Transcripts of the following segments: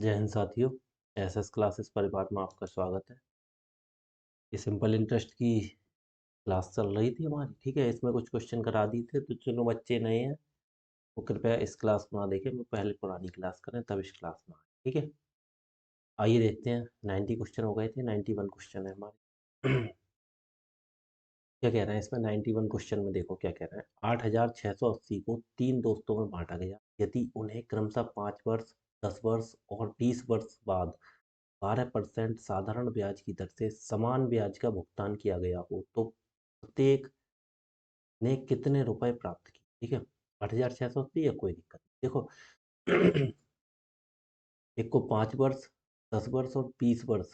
जय हिंद साथियों। SS classes परिवार में आपका स्वागत है। ये सिंपल इंटरेस्ट की क्लास चल रही थी हमारी, ठीक है। इसमें कुछ क्वेश्चन करा दिए थे, तो चलो बच्चे नए हैं वो कृपया इस क्लास को ना देखें, वो पहले पुरानी क्लास करें तब इस क्लास में आए, ठीक है। आइए देखते हैं। 90 क्वेश्चन हो गए थे, 91 क्वेश्चन है हमारे। क्या कह रहे हैं इसमें? 91 क्वेश्चन में देखो क्या कह रहे हैं। 8680 को 3 दोस्तों में बांटा गया यदि उन्हें क्रमशः 5 वर्ष, 10 वर्ष और 20 वर्ष बाद 12% साधारण ब्याज की दर से समान ब्याज का भुगतान किया गया हो तो प्रत्येक ने कितने रुपए प्राप्त किए? ठीक है, 8680 या कोई दिक्कत नहीं। देखो, एक को 5 वर्ष, 10 वर्ष और 20 वर्ष,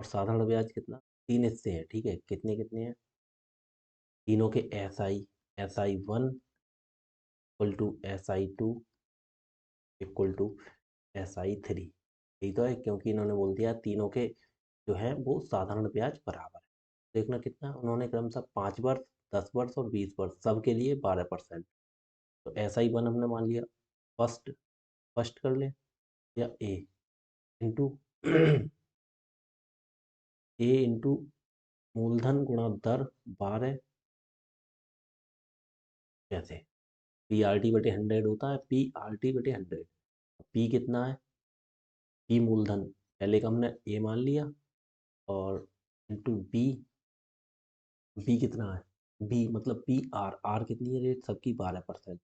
और साधारण ब्याज कितना? 3 हिस्से हैं, ठीक है। कितने कितने हैं? तीनों के SI1 equal to SI2 equal to SI3। यही तो है, क्योंकि इन्होंने बोल दिया तीनों के जो है वो साधारण ब्याज बराबर है। देखना कितना उन्होंने क्रमशः 5 वर्ष, 10 वर्ष और 20 वर्ष सबके लिए 12%। तो SI1 हमने मान लिया फर्स्ट, फर्स्ट कर ले, या ए इंटू ए इंटू मूलधन गुणा दर 12। कैसे? PRT/100 होता है, PRT/100। पी कितना है? पी मूलधन, पहले का हमने ए मान लिया, और इंटू बी। बी कितना है? बी मतलब PR, आर कितनी है? रेट सबकी 12%,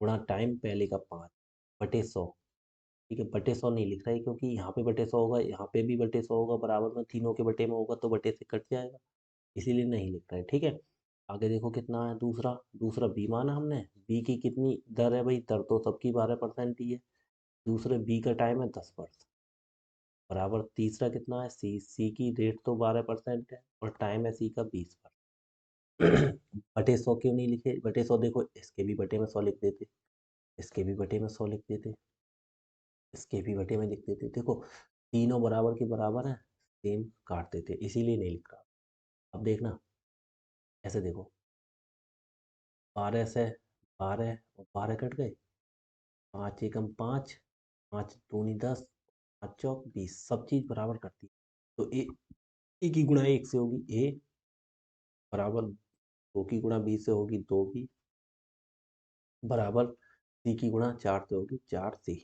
गुणा टाइम पहले का 5/100। ठीक है, बटे 100 नहीं लिख रहा है क्योंकि यहाँ पे बटे 100 होगा, यहाँ पे भी बटे 100 होगा, बराबर में तीनों के बटे में होगा तो बटे से कट जाएगा, इसीलिए नहीं लिख रहा है, ठीक है। आगे देखो कितना है। दूसरा दूसरा बी माना हमने। बी की कितनी दर है भाई? दर तो सबकी 12% ही है। दूसरे बी का टाइम है 10 वर्ष, बराबर तीसरा कितना है? सी। सी की रेट तो 12% है और टाइम है सी का 20 वर्ष। बटे 100 क्यों नहीं लिखे? बटे 100 देखो, इसके भी बटे में 100 लिख देते, इसके भी बटे में 100 लिख देते, इसके भी बटे में लिख देते। देखो, तीनों बराबर के बराबर है, सेम काट देते, इसीलिए नहीं लिख रहा। अब देखना, ऐसे देखो, 12 से 12 और 12 कट गए, 5 एकम 5, 5 दूनी 10, 5 चौक 20, सब चीज़ बराबर करती है। तो ए की गुणा 1 से होगी ए, बराबर 2 की गुणा बी से होगी 2 बी, बराबर सी की गुणा 4 से होगी 4 सी।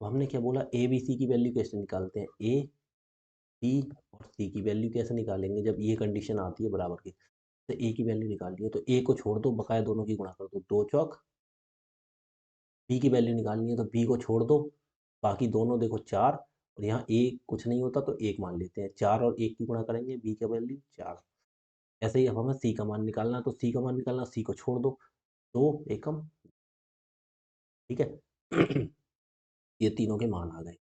तो हमने क्या बोला? ए बी सी की वैल्यू कैसे निकालते हैं? ए बी और सी की वैल्यू कैसे निकालेंगे जब ये कंडीशन आती है बराबर की? तो ए की वैल्यू निकालनी है तो ए को छोड़ दो, बकाया दोनों की गुणा कर दो, 2 चौक। बी की वैल्यू निकालनी है तो बी को छोड़ दो, बाकी दोनों देखो 4, और यहाँ ए कुछ नहीं होता तो 1 मान लेते हैं। 4 और 1 की गुणा करेंगे, बी का वैल्यू 4। ऐसे ही अब हमें सी का मान निकालना है, तो सी का मान निकालना, सी को छोड़ दो, 2 एकम, ठीक है। ये तीनों के मान आ गए।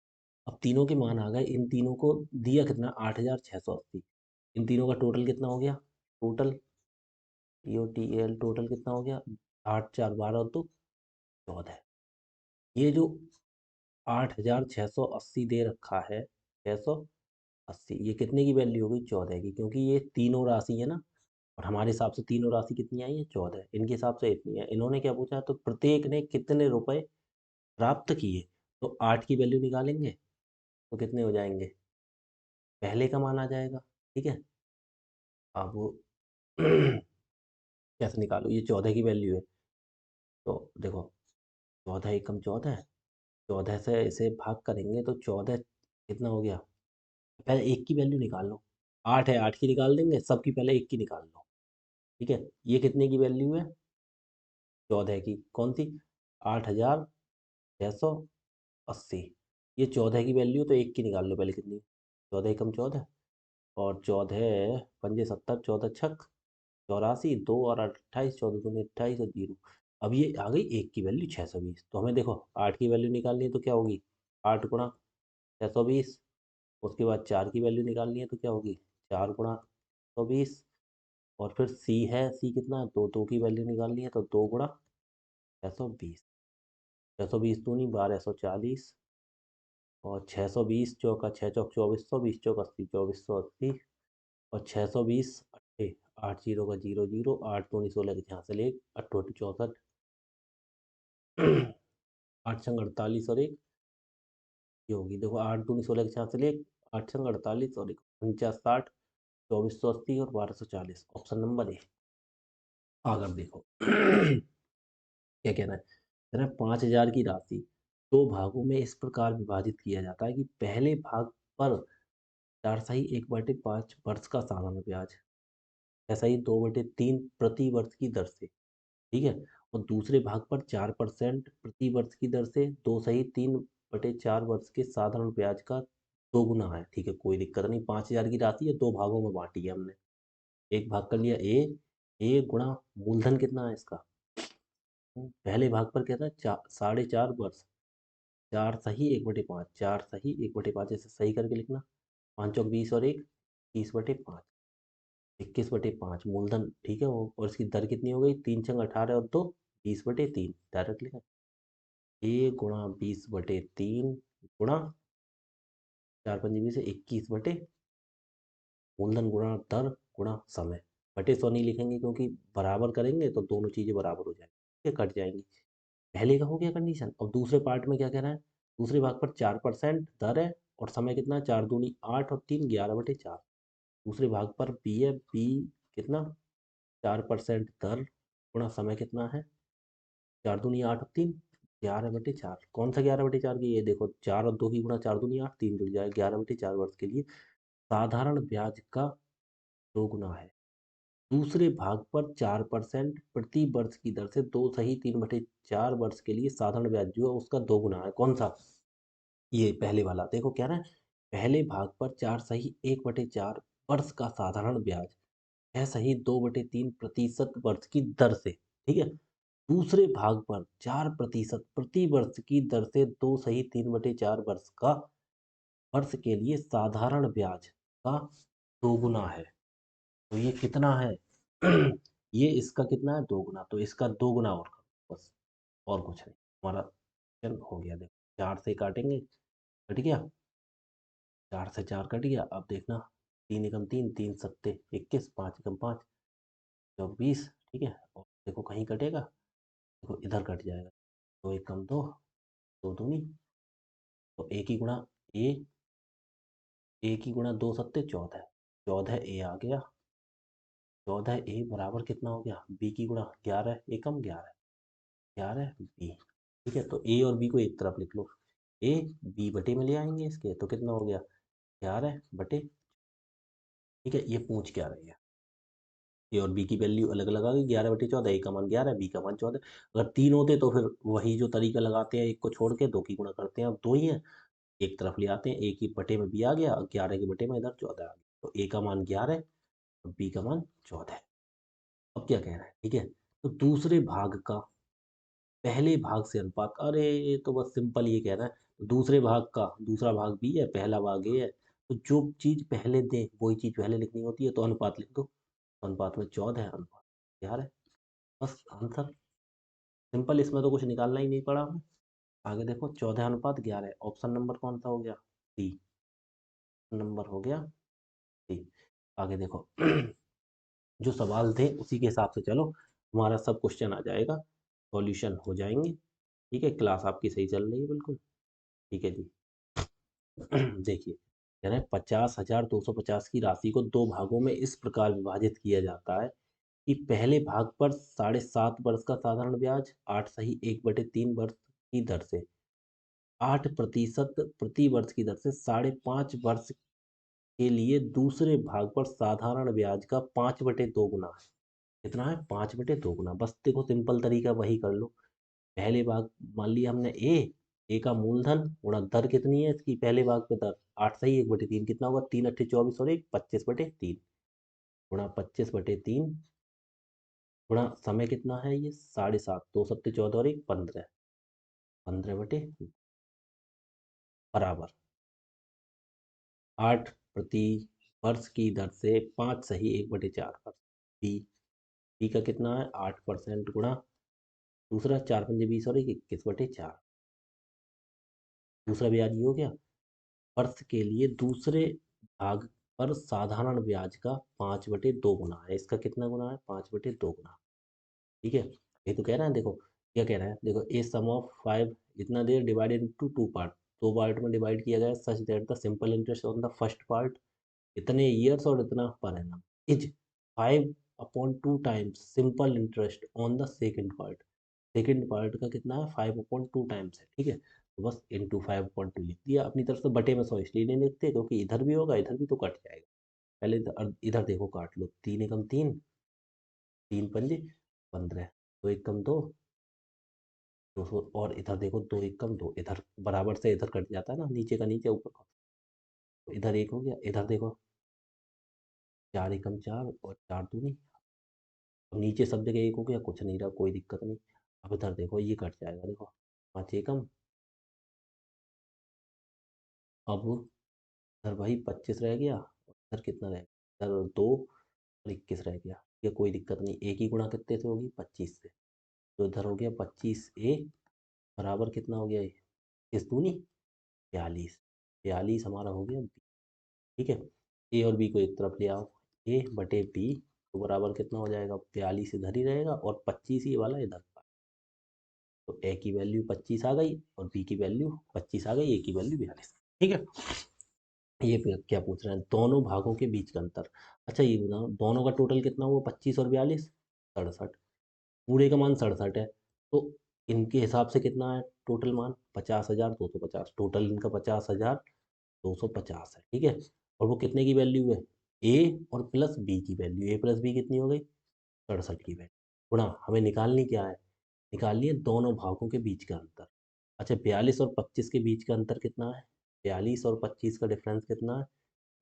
अब तीनों के मान आ गए, इन तीनों को दिया कितना? 8680। इन तीनों का टोटल कितना हो गया? टोटल TOTL टोटल कितना हो गया? 8 4 12 तो 14। ये जो 8680 दे रखा है, 680, ये कितने की वैल्यू हो गई? 14 की, क्योंकि ये तीनों राशि है ना, और हमारे हिसाब से तीनों राशि कितनी आई है? 14। इनके हिसाब से इतनी है। इन्होंने क्या पूछा? तो प्रत्येक ने कितने रुपए प्राप्त किए, तो 8 की वैल्यू निकालेंगे तो कितने हो जाएंगे? पहले का मान आ जाएगा, ठीक है। अब कैसे निकालो? ये 14 की वैल्यू है, तो देखो, 14 एकम 14, 14 से इसे भाग करेंगे तो 14 कितना हो गया? पहले एक की वैल्यू निकाल लो। 8 है, 8 की निकाल देंगे, सबकी पहले एक की निकाल लो, ठीक है। ये कितने की वैल्यू है? 14 की। कौन सी? 8680। ये 14 की वैल्यू, तो एक की निकाल लो पहले, कितनी? 14 एकम 14, और 14 पंजे 70, 14 छक 84, 2 और 28, 14 दूनी 28 और 0। अब ये आ गई एक की वैल्यू 620। तो हमें देखो 8 की वैल्यू निकालनी है तो क्या होगी? 8 गुणा 620। उसके बाद 4 की वैल्यू निकालनी है तो क्या होगी? 4 गुणा 120। और फिर सी है, सी कितना? 2, 2 की वैल्यू निकालनी है तो 2 गुणा 620। 620 दूनी 1240, और 620 चौका 6 चौक 2400, 20 चौक 80, 2480, और 620 अट्ठे 8 जीरो का 0 0, 8 दूनी 16 के यहाँ से ले, 8 64, 8 संग 48 और 1 ये होगी, देखो 8 दूनी 16 के 4 से ले, 8 छंग 48 और 49 60, 2480 और 1240, ऑप्शन नंबर ए। अगर देखो क्या कहना है, कह रहा है 5000 की राशि दो भागों में इस प्रकार विभाजित किया जाता है कि पहले भाग पर 4/1/5 वर्ष का साधारण ब्याज, ऐसा ही 2/3 प्रति वर्ष की दर से, ठीक है, और दूसरे भाग पर 4% प्रति वर्ष की दर से 2/3/4 वर्ष के साधारण ब्याज का दोगुना है, ठीक है, कोई दिक्कत नहीं। 5000 की राशि है, दो भागों में बांटी है हमने, एक भाग कर लिया ए गुणा मूलधन कितना है इसका, पहले भाग पर क्या था, 4.5 वर्ष, 4 सही 1/5, 4 सही 1/5, ऐसे सही करके लिखना, 5 चौक 20 और 1 21/5, 21/5 मूलधन, ठीक है वो, और इसकी दर कितनी हो गई, 3 छंग 18 और 2 20/3, डायरेक्ट लिखा, ए गुणा 20/3 गुणा 4 × 5 = 21 मूलधन गुणा दर गुणा समय, बटे 100 नहीं लिखेंगे क्योंकि बराबर करेंगे तो दोनों चीजें बराबर हो जाएंगी, ठीक है, कट जाएंगी। पहले का हो गया कंडीशन। और दूसरे पार्ट में क्या कह रहा है, दूसरे भाग पर 4% दर है और समय कितना है, 4 दूनी 8 और 3 11/4, दूसरे भाग पर बी है, बी कितना, 4% दर गुणा समय कितना है, 4 दूनी 8 और 3 11/4, कौन सा 11/4 की, ये देखो 4 और 2 की गुणा, 4 दूनी 8, 3 जुड़ जाए, 11/4 वर्ष के लिए साधारण ब्याज का दोगुना है। दूसरे भाग पर 4% प्रति वर्ष की दर से 2/3/4 वर्ष के लिए साधारण ब्याज जो है उसका दोगुना है, कौन सा, ये पहले वाला। देखो क्या रहा है, पहले भाग पर 4 सही 1/4 वर्ष का साधारण ब्याज, 6 सही 2/3 प्रतिशत वर्ष की दर से, ठीक है, दूसरे भाग पर 4% प्रति वर्ष की दर से 2 सही 3/4 वर्ष का, वर्ष के लिए साधारण ब्याज का दोगुना है। तो ये कितना है ये इसका कितना है, दोगुना, तो इसका दोगुना और करो बस, और कुछ नहीं, हमारा क्वेश्चन हो गया। देखो 4 से काटेंगे, कट गया, 4 से 4 कट गया, अब देखना, 3 एकम 3, 3 सत्ते 21, 5 एकम 5 24, ठीक है, और देखो कहीं कटेगा, देखो इधर कट जाएगा, 2 एकम 2, 2 दूनी, तो ए की गुणा 2 सत्ते 14, 14 ए आ गया, 14 ए बराबर कितना हो गया, बी की गुणा 11 एकम 11, 11 बी, ठीक है, तो ए और बी को एक तरफ लिख लो, ए बी बटे में ले आएंगे इसके, तो कितना हो गया, 11 बटे, ठीक है, ये पूछ क्या रही है, ए और बी की वैल्यू अलग लगा दी, 11/14, ए का मान 11, बी का मान 14, अगर 3 होते तो फिर वही जो तरीका लगाते हैं, एक को छोड़ के दो की गुणा करते हैं, अब दो ही है, एक तरफ ले आते हैं, ए की बटे में बी आ गया, 11 के बटे में इधर 14 आ गया, तो ए का मान 11 और बी का मान 14। अब क्या कह रहा है, ठीक है, तो दूसरे भाग का पहले भाग से अनुपात, अरे ये तो बस सिंपल ये कह रहा है, तो दूसरे भाग का, दूसरा भाग बी है, पहला भाग ए है, तो जो चीज पहले दे वही चीज पहले लिखनी होती है, तो अनुपात लिख दो, तो अनुपात में 14 है, अनुपात 11 है, बस आंसर सिंपल, इसमें तो कुछ निकालना ही नहीं पड़ा हमें। आगे देखो 14 अनुपात 11 है, ऑप्शन नंबर कौन सा हो गया, डी नंबर हो गया, डी। आगे देखो जो सवाल थे उसी के हिसाब से चलो, हमारा सब क्वेश्चन आ जाएगा, सॉल्यूशन हो जाएंगे, ठीक है, क्लास आपकी सही चल रही है बिल्कुल, ठीक है जी। देखिए कह रहे हैं 50,250 की राशि को दो भागों में इस प्रकार विभाजित किया जाता है कि पहले भाग पर 7.5 वर्ष का साधारण ब्याज 8 सही 1/3 वर्ष की दर से, 8% प्रति वर्ष की दर से 5.5 वर्ष के लिए दूसरे भाग पर साधारण ब्याज का 5/2 गुना है, कितना है, 5/2 गुना, बस देखो सिंपल तरीका वही कर लो, पहले भाग मान लिया हमने ए का मूलधन गुणा दर कितनी है इसकी, पहले भाग पे दर 8 सही 1/3 कितना होगा, 3 × 8 = 24 और 1 25/3 गुणा 25/3 गुणा समय कितना है, ये 7.5, 2 सत्ते 14 और 1 15, 15/, बराबर 8 प्रति वर्ष की दर से 5 सही 1/4 वर्ष, बी, बी का कितना है 8% गुणा दूसरा 4 × 5 = 20 और 1 21/4, दूसरा ब्याज ये हो गया, वर्ष के लिए दूसरे भाग पर साधारण ब्याज का 5/2 गुना है, इसका कितना गुना है, 5/2 गुना, ठीक है, ये तो कह रहा है, देखो क्या कह रहा है, देखो ए सम ऑफ 5 इतना देर डिवाइडेड इनटू 2 पार्ट, दो पार्ट में डिवाइड किया गया such that the simple interest on the first part इतने ईयर्स और इतना per annum is 5/2 times simple interest on the second part का कितना है 5/2 टाइम्स है, ठीक है। तो बस इंटू 5/2 लिख दिया, अपनी तरफ से बटे में 100 इसलिए नहीं लिखते क्योंकि इधर भी होगा इधर भी तो कट जाएगा। पहले इधर देखो काट लो, 3 एकम 3, 3 पंजे 15, 2 एकम 2, 200, और इधर देखो 2 एकम 2, इधर बराबर से इधर कट जाता है ना, नीचे का नीचे ऊपर का, तो इधर एक हो गया, इधर देखो 4 एकम 4 और 4 दूनी, अब नीचे सब जगह एक हो गया, कुछ नहीं रहा, कोई दिक्कत नहीं। अब इधर देखो ये कट जाएगा, देखो 5 एकम, अब इधर भाई 25 रह गया, और इधर कितना रह गया, इधर 2 और 21 रह गया, ये कोई दिक्कत नहीं, एक ही गुणा कितने से होगी 25 से, तो इधर हो गया 25 बराबर कितना हो गया, इस दूनी 42, 42 हमारा हो गया, ठीक है। ए और बी को एक तरफ ले आओ, ए बटे बी तो बराबर कितना हो जाएगा, 42 इधर ही रहेगा और 25 ये वाला इधर का, तो ए की वैल्यू 25 आ गई और बी की वैल्यू 25 आ गई, ए की वैल्यू 42, ठीक है। ये क्या पूछ रहे हैं, दोनों भागों के बीच का अंतर। अच्छा ये बताओ दोनों का टोटल कितना हुआ, 25 और 42, 67, पूरे का मान 67 है, तो इनके हिसाब से कितना है टोटल मान, 50,250, टोटल इनका 50,250 है, ठीक है। और वो कितने की वैल्यू है, ए और प्लस बी की वैल्यू, ए प्लस बी कितनी हो गई 67 की वैल्यू, गुणा हमें निकालनी क्या है, निकालनी है दोनों भागों के बीच का अंतर। अच्छा 42 और 25 के बीच का अंतर कितना है, 42 और 25 का डिफरेंस कितना है,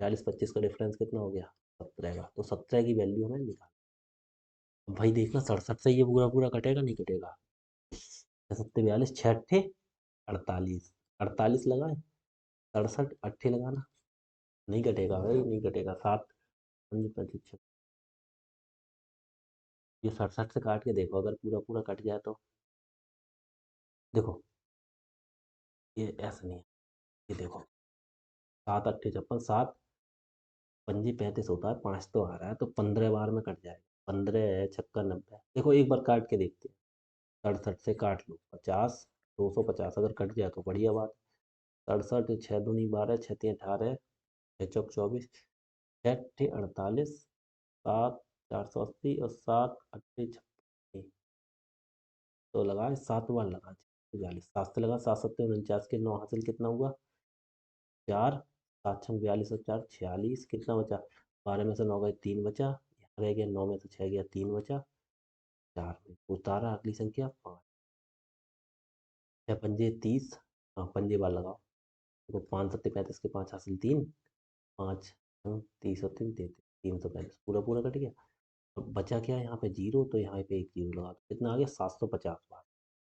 42 25 का डिफरेंस कितना हो गया 17 का, तो 17 की वैल्यू हमें निकाल, अब भाई देखना 67 से ये पूरा पूरा कटेगा नहीं कटेगा, 7 42 6 48, 48 लगाए, 67 अट्ठे लगाना, नहीं कटेगा भाई नहीं कटेगा, 7 5 25, ये 67 से काट के देखो अगर पूरा पूरा कट जाए तो, देखो ये ऐसा नहीं है, ये देखो 7 8 56, 7 5 35 होता है, 5 तो आ रहा है, तो 15 बार में कट जाएगा, 15 6 90, देखो एक बार काट के देखते हैं, 67 से काट लो 50, 250 अगर कट जाए तो बढ़िया बात, 67 6 दूनी 12, 6 3 18, 6 चौक 24, 6 8 48, 7 480 और 7 8 56, तो लगाए 7 बार लगा 42, 7 से लगा 7 7 49 के 9 हासिल कितना हुआ 4, 7 6 42 और 4 46, कितना बचा 12 में से 9 गए 3 बचा, यहाँ रह गया 9 में से 6 गया 3 बचा, 4 में उतारा अगली संख्या 5, 6 पंजे 30, हाँ पंजे बार लगाओ, देखो 5 7 35 के 5 हासिल 3, 5 30 और 3 33, 335 पूरा पूरा कट गया। अब बचा क्या यहाँ पे जीरो, तो यहाँ पे एक जीरो लगा दो, कितना आ गया 750 बार,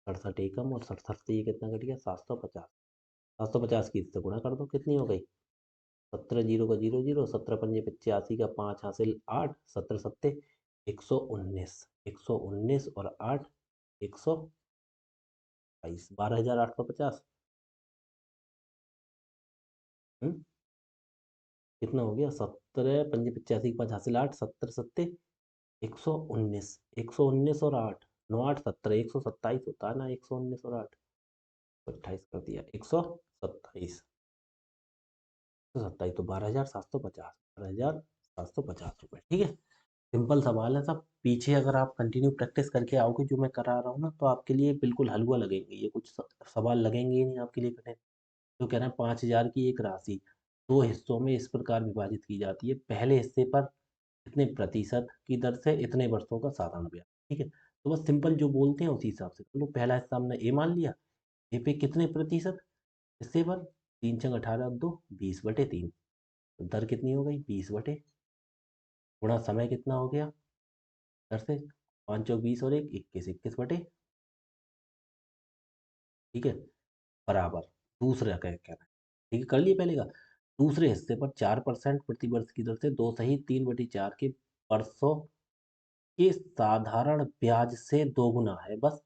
67 एकम और 67 से ये कितना कट गया 750, 750 की इससे गुणा कर दो कितनी हो गई, 17 जीरो का जीरो जीरो, 17 पंजे 85 का 5 हासिल 8, 17 सत्ते 119, 119 और 8 122, 12,850, कितना हो गया 17 पंजे 85 के 5 हासिल 8, 17 सत्ते 119, 119 और 8 9 8 17, 127 होता है ना, 119 और 8 28 कर दिया, 127 तो 12,750, 12,750 रुपये, ठीक है। सिंपल सवाल है सब, पीछे अगर आप कंटिन्यू प्रैक्टिस करके आओगे जो मैं करा रहा हूँ ना, तो आपके लिए बिल्कुल हलवा लगेंगे, ये कुछ सवाल लगेंगे ही नहीं आपके लिए कठिन। तो कह रहे हैं 5,000 की एक राशि दो हिस्सों में इस प्रकार विभाजित की जाती है, पहले हिस्से पर इतने प्रतिशत की दर से इतने वर्षों का साधारण ब्याज, ठीक है। तो बस सिंपल जो बोलते हैं उसी हिसाब से तो लो, पहला हिस्सा हमने ए मान लिया, ए पे कितने प्रतिशत हिस्से पर, 3 × 18 = 2 20/3, तो दर कितनी हो गई 20/, गुणा समय कितना हो गया दर से 5 × 20 और 1 21, 21/, ठीक है, बराबर दूसरा क्या कहना है, ठीक है कर लिए पहले का, दूसरे हिस्से पर 4% प्रतिवर्ष की दर से 2 सही 3/4 के वर्षों के साधारण ब्याज से दोगुना है बस,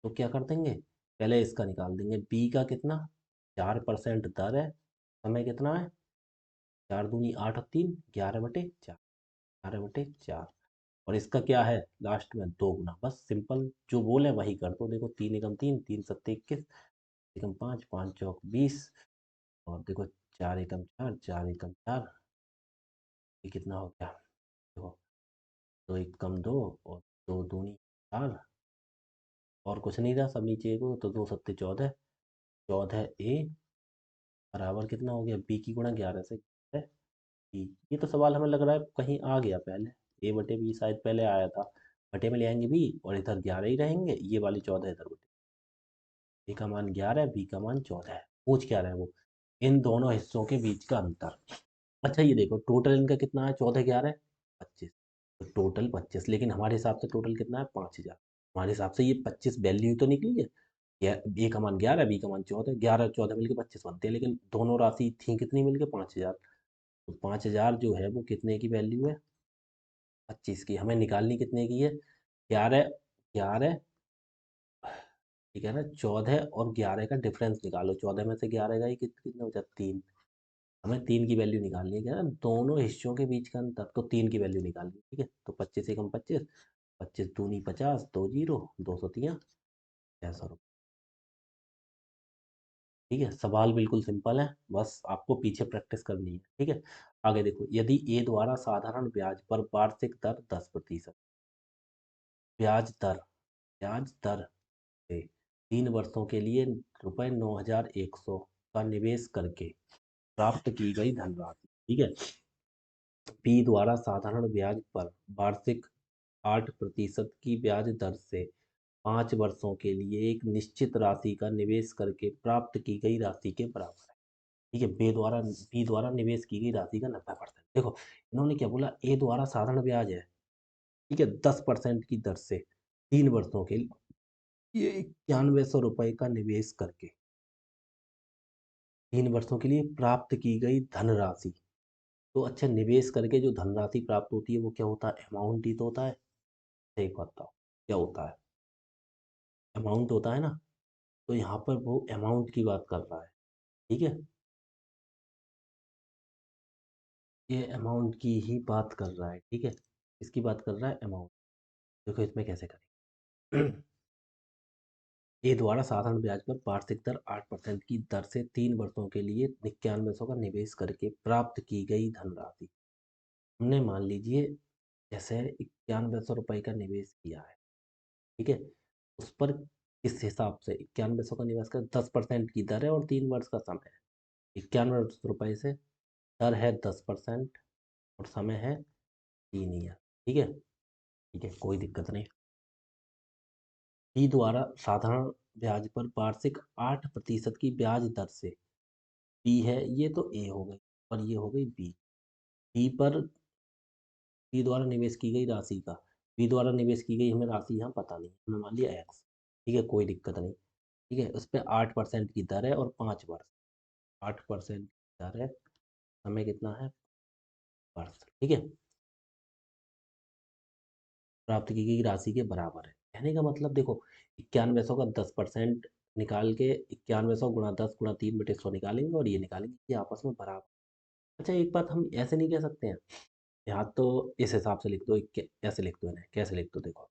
तो क्या कर देंगे पहले इसका निकाल देंगे, बी का कितना 4% दर है, समय कितना है 4 दूनी 8 और 3 11/4, 11/4, और इसका क्या है लास्ट में 2 गुना, बस सिंपल जो बोले वही कर दो, देखो 3 एकम 3, 3 सत्ते 21, एकम 5, 5 चौक 20, और देखो 4 एकम 4, 4 एकम 4, ये कितना हो गया देखो, 2 एकम 2 और 2 दूनी 4, और कुछ नहीं था, सब नीचे को, तो 2 सत्ते 14, 14 ए बराबर कितना हो गया, बी की गुणा 11 से है बी। ये तो सवाल हमें लग रहा है कहीं आ गया पहले, ए बटे बी शायद पहले आया था, बटे में ले आएंगे बी और इधर 11 ही रहेंगे, ये वाली 14 इधर बटे, ए का मान 11 है, बी का मान 14 है। पूछ क्या रहा है वो, इन दोनों हिस्सों के बीच का अंतर। अच्छा ये देखो टोटल इनका कितना है, 14 11 25, तो टोटल 25, लेकिन हमारे हिसाब से टोटल कितना है 5000, हमारे हिसाब से ये 25 वैल्यू ही तो निकली है, ए का मान 11, बी का मान 14, 11 14 मिलके 25 बनते हैं, लेकिन दोनों राशि थी कितनी मिलके 5000, तो 5000 जो है वो कितने की वैल्यू है, 25 की, हमें निकालनी कितने की है, 11 11, ठीक है ना, 14 और 11 का डिफरेंस निकालो, 14 में से 11 का ही कितना बचा 3, हमें 3 की वैल्यू निकालनी है, क्या ना दोनों हिस्सों के बीच का अंतर, तो 3 की वैल्यू निकालनी है, ठीक है, तो 25 एकम 25, 25 दूनी 50, 2 जीरो, 203 600 रुपये, ठीक है, सवाल बिल्कुल सिंपल है, बस आपको पीछे प्रैक्टिस करनी है, ठीक है। आगे देखो, यदि ए द्वारा साधारण ब्याज पर वार्षिक दर 10%, ब्याज दर ब्याज दर से 3 वर्षों के लिए ₹9,100 का निवेश करके प्राप्त की गई धनराशि, ठीक है, पी द्वारा साधारण ब्याज पर वार्षिक 8% की ब्याज दर से 5 वर्षों के लिए एक निश्चित राशि का निवेश करके प्राप्त की गई राशि के बराबर है, ठीक है, बी द्वारा निवेश की गई राशि का 90%। देखो इन्होंने क्या बोला, ए द्वारा साधारण ब्याज है, ठीक है, 10% की दर से 3 वर्षों के लिए 9100 रुपये का निवेश करके 3 वर्षों के लिए प्राप्त की गई धनराशि, तो अच्छा निवेश करके जो धनराशि प्राप्त होती है वो क्या होता है, अमाउंट ही तो होता है, सही बताओ क्या होता है, अमाउंट होता है ना, तो यहाँ पर वो अमाउंट की बात कर रहा है, ठीक है, ये अमाउंट की ही बात कर रहा है, ठीक है, इसकी बात कर रहा है अमाउंट। देखो इसमें कैसे करें, ए द्वारा साधारण ब्याज पर वार्षिक दर 8% की दर से 3 वर्षों के लिए 9100 का निवेश करके प्राप्त की गई धनराशि, हमने मान लीजिए जैसे 9100 रुपये का निवेश किया है, ठीक है, उस पर किस हिसाब से 9100 का निवेश कर, 10% की दर है और 3 वर्ष का समय है, 91 रुपये से दर है 10% और समय है 3 ईयर, ठीक है, ठीक है, कोई दिक्कत नहीं। ई द्वारा साधारण ब्याज पर वार्षिक 8% की ब्याज दर से, बी है ये तो ए हो गई और ये हो गई बी, बी पर बी द्वारा निवेश की गई राशि का, बी द्वारा निवेश की गई हमें राशि यहाँ पता नहीं, हमने मान लिया एक्स, ठीक है, कोई दिक्कत नहीं, ठीक है, उस पर 8% की दर है और 5 वर्ष, 8% की दर है, समय कितना है वर्ष, ठीक है, प्राप्त की गई राशि के बराबर है, कहने का मतलब देखो 9100 का 10% निकाल के 9100 गुणा 10 गुणा 3/100 निकालेंगे और ये निकालेंगे कि आपस में बराबर। अच्छा एक बात हम ऐसे नहीं कह सकते हैं, यहाँ तो इस हिसाब से लिख दो, ऐसे लिख दो इन्हें, कैसे लिख दो देखो,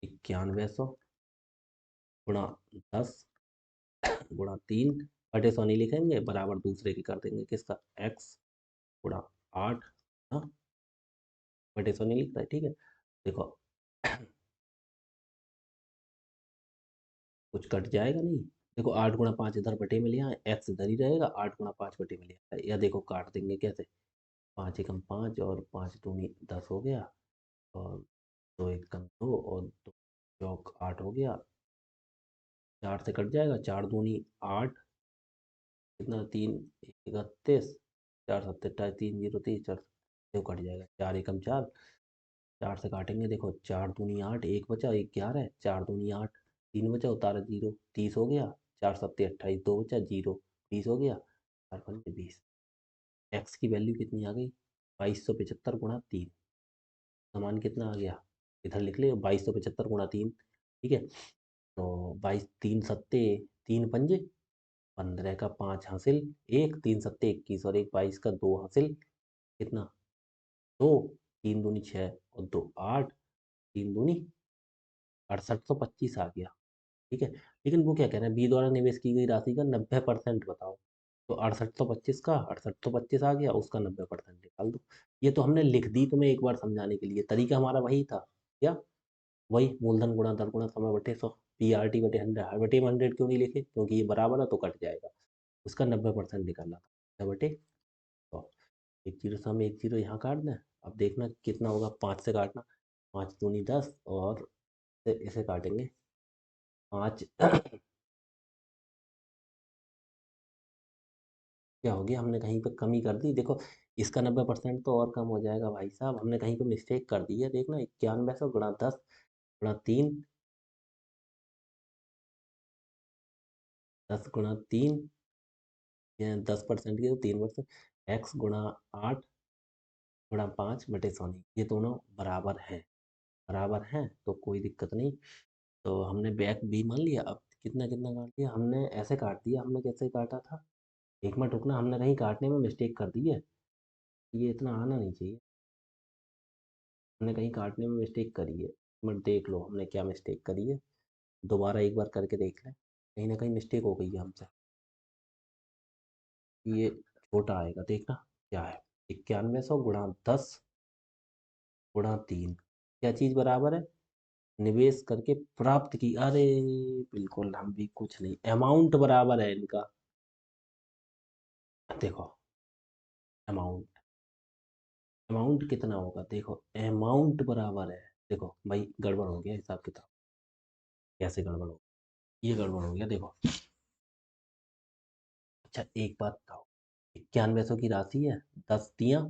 9100 गुणा 10 गुणा 3/100 नहीं लिखेंगे, बराबर दूसरे की कर देंगे, किसका x गुणा 8, हाँ 1/100 नहीं लिखता है, ठीक है, देखो कुछ कट जाएगा नहीं, देखो 8 गुणा 5 इधर बटे में लिया, एक्स इधर ही रहेगा, 8 गुणा 5 बटे में लिया, या देखो काट देंगे कैसे, 5 एकम 5 और 5 दूनी 10 हो गया, और 2 एकम 2 और 2 चौक 8 हो गया, 4 से कट जाएगा, 4 दूनी 8, कितना 3 31, 4 7 28, 3 0 30, 4 से कट जाएगा, 4 एकम 4, 4 से काटेंगे, देखो 4 दूनी 8, एक बचा, एक 11, 4 दूनी 8, 3 बचा, उतारा 0, 30 हो गया, 4 7 28, 2 बचा, 0, 20 हो गया, 4 5 20, एक्स की वैल्यू कितनी आ गई, 2275 गुणा 3, समान कितना आ गया, इधर लिख ले 2275 गुणा 3, ठीक है, तो 22 3 सत्ते 3 पंजे 15 का 5 हासिल, एक 3 सत्ते 21 और एक 22 का 2 हासिल, कितना 2, 3 दूनी 6 और 2 8, 3 दूनी 6825 आ गया, ठीक है, लेकिन वो क्या कह रहे हैं, बी द्वारा निवेश की गई राशि का 90% बताओ। तो 6825 का 6825 आ गया, उसका 90% निकाल दो। ये तो हमने लिख दी तुम्हें एक बार समझाने के लिए, तरीका हमारा वही था क्या, वही मूलधन गुणा दर गुणा समय बटे 100, पी आर टी बटे 100, बटे 100 क्यों नहीं लिखे, क्योंकि ये बराबर है तो कट जाएगा, उसका 90% निकालना था बटे 100। एक जीरो से हम एक जीरो यहाँ काट दें, अब देखना कितना होगा, 5 से काटना, 5 दूनी 10, और इसे काटेंगे 5 क्या हो गया, हमने कहीं पर कमी कर दी, देखो इसका 90% तो और कम हो जाएगा भाई साहब, हमने कहीं पर मिस्टेक कर दी है, देखना 9100 गुणा 10 गुणा 3, 10 गुणा 3, 10% की तो 3%, एक्स गुणा 8 गुणा 5 बटे 100, ये दोनों बराबर हैं, बराबर हैं तो कोई दिक्कत नहीं। तो हमने बैक बी मान लिया, अब कितना कितना काट दिया हमने, ऐसे काट दिया हमने, कैसे काटा था, एक मिनट रुकना, हमने कहीं काटने में मिस्टेक कर दी है, ये इतना आना नहीं चाहिए, हमने कहीं काटने में मिस्टेक करी है, एक मिनट देख लो हमने क्या मिस्टेक करी है, दोबारा एक बार करके देख लें, कहीं ना कहीं मिस्टेक हो गई है हमसे, ये छोटा आएगा, देखना क्या है, 9100 गुणा 10 गुणा 3, क्या चीज़ बराबर है, निवेश करके प्राप्त की, अरे बिल्कुल हम भी कुछ नहीं, अमाउंट बराबर है इनका, देखो अमाउंट, अमाउंट कितना होगा, देखो अमाउंट बराबर है, देखो भाई गड़बड़ हो गया हिसाब किताब, कैसे गड़बड़ हो, ये गड़बड़ हो गया देखो, अच्छा एक बात बताओ, 9100 की राशि है, 10 तियाँ,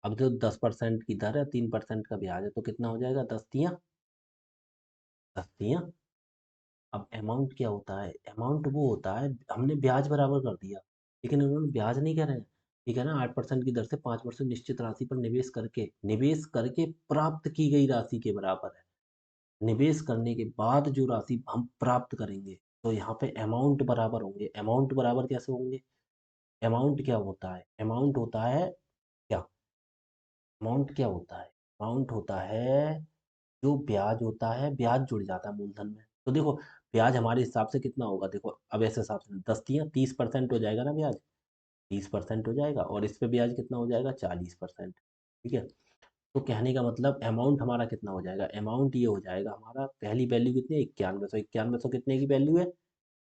अब जो 10% की दर है, 3% का ब्याज है, तो कितना हो जाएगा, 10 तियाँ, 10 तियाँ, अब अमाउंट क्या होता है, अमाउंट वो होता है, हमने ब्याज बराबर कर दिया, लेकिन उन्होंने ब्याज नहीं कर रहे हैं, ठीक है ना, 8% की दर से 5% निश्चित राशि पर निवेश करके प्राप्त की गई राशि के बराबर है, निवेश करने के बाद जो राशि हम प्राप्त करेंगे, तो यहाँ पे अमाउंट बराबर होंगे, अमाउंट बराबर कैसे होंगे, अमाउंट क्या होता है, अमाउंट होता है क्या, अमाउंट क्या होता है, अमाउंट होता है जो ब्याज होता है, ब्याज जुड़ जाता है मूलधन में, तो देखो ब्याज हमारे हिसाब से कितना होगा, देखो अब ऐसे हिसाब से 10 दिया, 30% हो जाएगा ना ब्याज, 30% हो जाएगा, और इस पे ब्याज कितना हो जाएगा, 40%, ठीक है। तो कहने का मतलब अमाउंट हमारा कितना हो जाएगा, अमाउंट ये हो जाएगा हमारा, पहली वैल्यू कितनी है, 9100, 9100 कितने की वैल्यू है,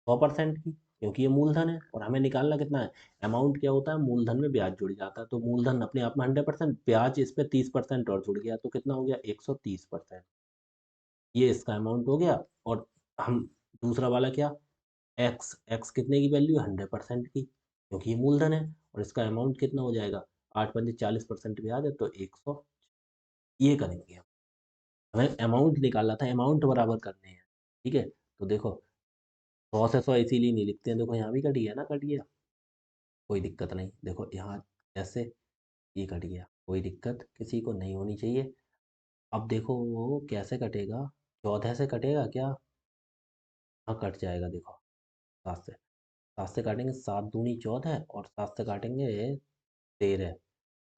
100% की, क्योंकि ये मूलधन है, और हमें निकालना कितना है, अमाउंट क्या होता है, मूलधन में ब्याज जुड़ जाता है, तो मूलधन अपने आप में 100%, ब्याज इस पे 30% और जुड़ गया, तो कितना हो गया, 130%, ये इसका अमाउंट हो गया। और हम दूसरा वाला क्या, एक्स, एक्स कितने की वैल्यू है, 100% की, क्योंकि ये मूलधन है, और इसका अमाउंट कितना हो जाएगा, 8 पंजे 40% ब्याज है, तो 100, ये करेंगे हम, हमें अमाउंट निकालना था, अमाउंट बराबर करने हैं, ठीक है। तो देखो 100 से 100 इसीलिए नहीं लिखते हैं, देखो यहाँ भी कट गया ना, कट गया, कोई दिक्कत नहीं, देखो यहाँ ऐसे, ये कट गया, कोई दिक्कत किसी को नहीं होनी चाहिए। अब देखो वो कैसे कटेगा, 14 से कटेगा क्या, हाँ कट जाएगा, देखो 7 से, 7 से काटेंगे, 7 दूनी 14, और 7 से काटेंगे 13,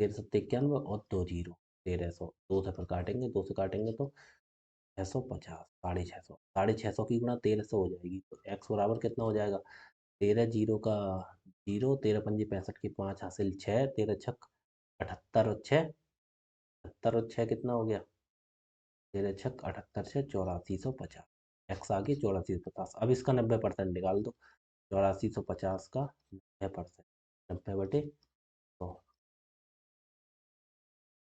13 सत्ते 91, और 2 जीरो, 1300, 2 से फिर काटेंगे, 2 से काटेंगे तो 650, 650, 650 की गुणा 1300 हो जाएगी, तो एक्स बराबर कितना हो जाएगा, 13 जीरो का जीरो, 13 पंजे 65 की 5 हासिल 6, 13 छक 78, और 6 78, और 6 कितना हो गया, 13 छक 78 से 8450, एक्स आ गया 8450, अब इसका 90% निकाल दो, 8450 का 90%, 90 बटे 100,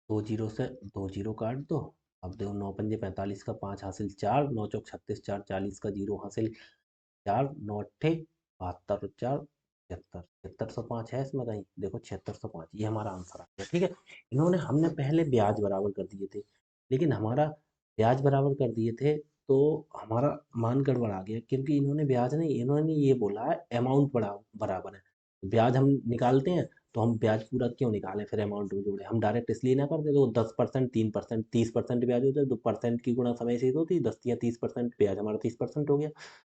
2 जीरो से 2 जीरो काट दो, अब देखो 9 पंजे 45 का 5 हासिल 4, 9 चौक 36, 4 40 का जीरो हासिल 4, 9 अट्ठे 72, और 4 76, 7605 है इसमें कहीं, देखो 7605, ये हमारा आंसर आ गया, ठीक है। इन्होंने, हमने पहले ब्याज बराबर कर दिए थे, लेकिन हमारा ब्याज बराबर कर दिए थे, तो हमारा मान गड़बड़ आ गया, क्योंकि इन्होंने ब्याज नहीं, इन्होंने ये बोला है अमाउंट बराबर है, ब्याज हम निकालते हैं, तो हम ब्याज पूरा क्यों निकालें, फिर अमाउंट में जोड़े, हम डायरेक्ट इसलिए ना करते, तो 10%, 3%, 30% ब्याज होता है, तो परसेंट की गुणा समय से ही होती है, 10 या 30%, ब्याज हमारा 30% हो गया,